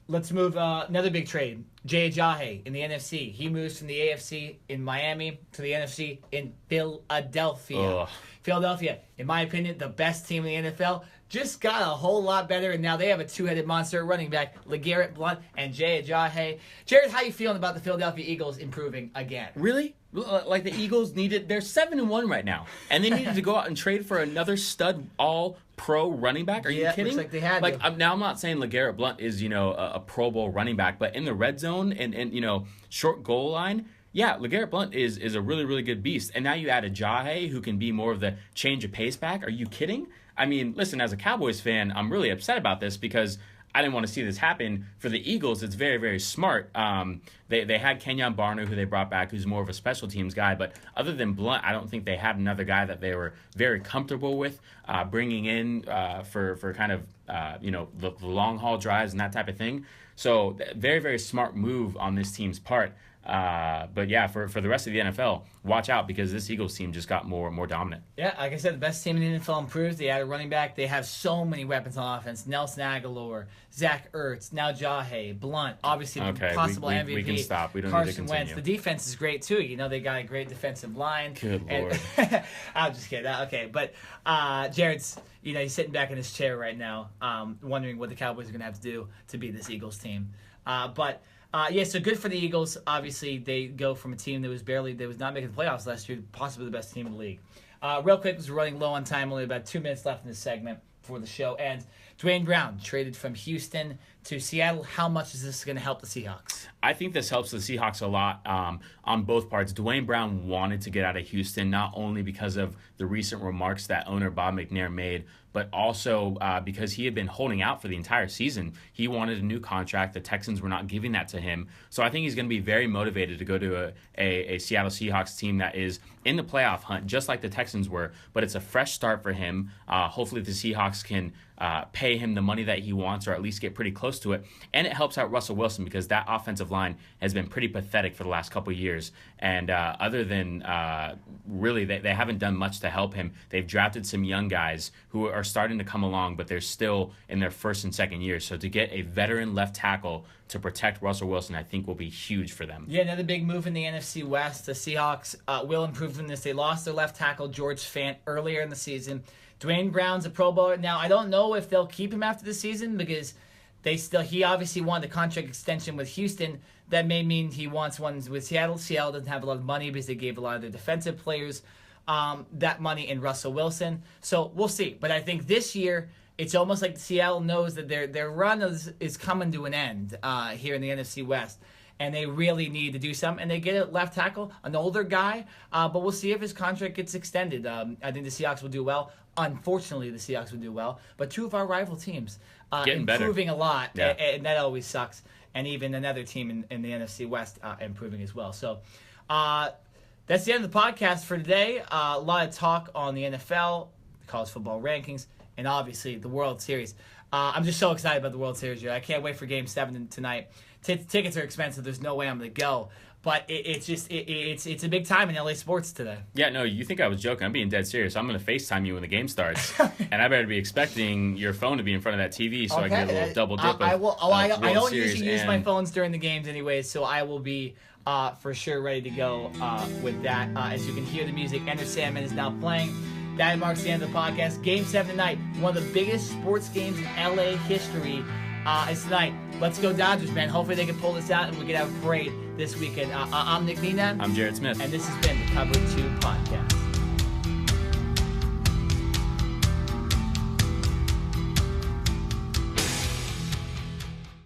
let's move another big trade. Jay Ajayi in the NFC. He moves from the AFC in Miami to the NFC in Philadelphia. Ugh. Philadelphia, in my opinion, the best team in the NFL, just got a whole lot better, and now they have a two-headed monster running back, LeGarrette Blount and Jay Ajayi. Jared, how you feeling about the Philadelphia Eagles improving again? Really? Like the Eagles they're 7-1 right now, and they needed to go out and trade for another stud all-pro running back? Are you kidding? Looks like they had to. Now I'm not saying LeGarrette Blount is, a Pro Bowl running back, but in the red zone and short goal line, yeah, LeGarrette Blount is a really, really good beast. And now you add Ajayi, who can be more of the change of pace back. Are you kidding? I mean, listen, as a Cowboys fan, I'm really upset about this because I didn't want to see this happen. For the Eagles, it's very, very smart. They had Kenyon Barner, who they brought back, who's more of a special teams guy. But other than Blount, I don't think they had another guy that they were very comfortable with bringing in for kind of, the long haul drives and that type of thing. So very, very smart move on this team's part. But yeah, for the rest of the NFL, watch out because this Eagles team just got more dominant. Yeah, like I said, the best team in the NFL improved. They had a running back. They have so many weapons on offense. Nelson Aguilar, Zach Ertz, now Ajayi, Blount, obviously the possible MVP. We can stop. We don't Carson need to continue. Wentz. The defense is great too. They got a great defensive line. Good Lord. I'm just kidding. Okay, but Jared's, he's sitting back in his chair right now, wondering what the Cowboys are going to have to do to beat this Eagles team. So good for the Eagles. Obviously, they go from a team that was not making the playoffs last year to possibly the best team in the league. Real quick, because we're running low on time, only about 2 minutes left in this segment before the show ends. Dwayne Brown traded from Houston to Seattle. How much is this going to help the Seahawks? I think this helps the Seahawks a lot on both parts. Dwayne Brown wanted to get out of Houston, not only because of the recent remarks that owner Bob McNair made, but also because he had been holding out for the entire season. He wanted a new contract. The Texans were not giving that to him. So I think he's going to be very motivated to go to a Seattle Seahawks team that is in the playoff hunt, just like the Texans were. But it's a fresh start for him. Hopefully the Seahawks can pay him the money that he wants, or at least get pretty close to it. And it helps out Russell Wilson because that offensive line has been pretty pathetic for the last couple of years. And other than really, they haven't done much to help him. They've drafted some young guys who are starting to come along, but they're still in their first and second years. So to get a veteran left tackle to protect Russell Wilson, I think will be huge for them. Yeah, another big move in the NFC West. The Seahawks will improve from this. They lost their left tackle, George Fant, earlier in the season. Dwayne Brown's a Pro Bowler. Now, I don't know if they'll keep him after the season because he obviously wanted a contract extension with Houston. That may mean he wants one with Seattle. Seattle doesn't have a lot of money because they gave a lot of their defensive players that money in Russell Wilson. So we'll see. But I think this year, it's almost like Seattle knows that their run is coming to an end here in the NFC West. And they really need to do something. And they get a left tackle, an older guy. But we'll see if his contract gets extended. I think the Seahawks will do well. Unfortunately, the Seahawks will do well. But two of our rival teams improving better. A lot. Yeah. And that always sucks. And even another team in the NFC West improving as well. So that's the end of the podcast for today. A lot of talk on the NFL, the college football rankings, and obviously the World Series. I'm just so excited about the World Series here. I can't wait for Game 7 tonight. Tickets are expensive. There's no way I'm going to go. But it's a big time in LA sports today. Yeah, no, you think I was joking. I'm being dead serious. I'm going to FaceTime you when the game starts. And I better be expecting your phone to be in front of that TV so I can get a little double dip I don't Series usually use my phones during the games anyway, so I will be for sure ready to go with that. As you can hear the music, Enter Sandman is now playing. That marks the end of the podcast. Game 7 tonight. One of the biggest sports games in LA history is tonight. Let's go Dodgers, man. Hopefully they can pull this out and we can have a parade this weekend. I'm Nick Nina. I'm Jared Smith. And this has been the Cover 2 Podcast.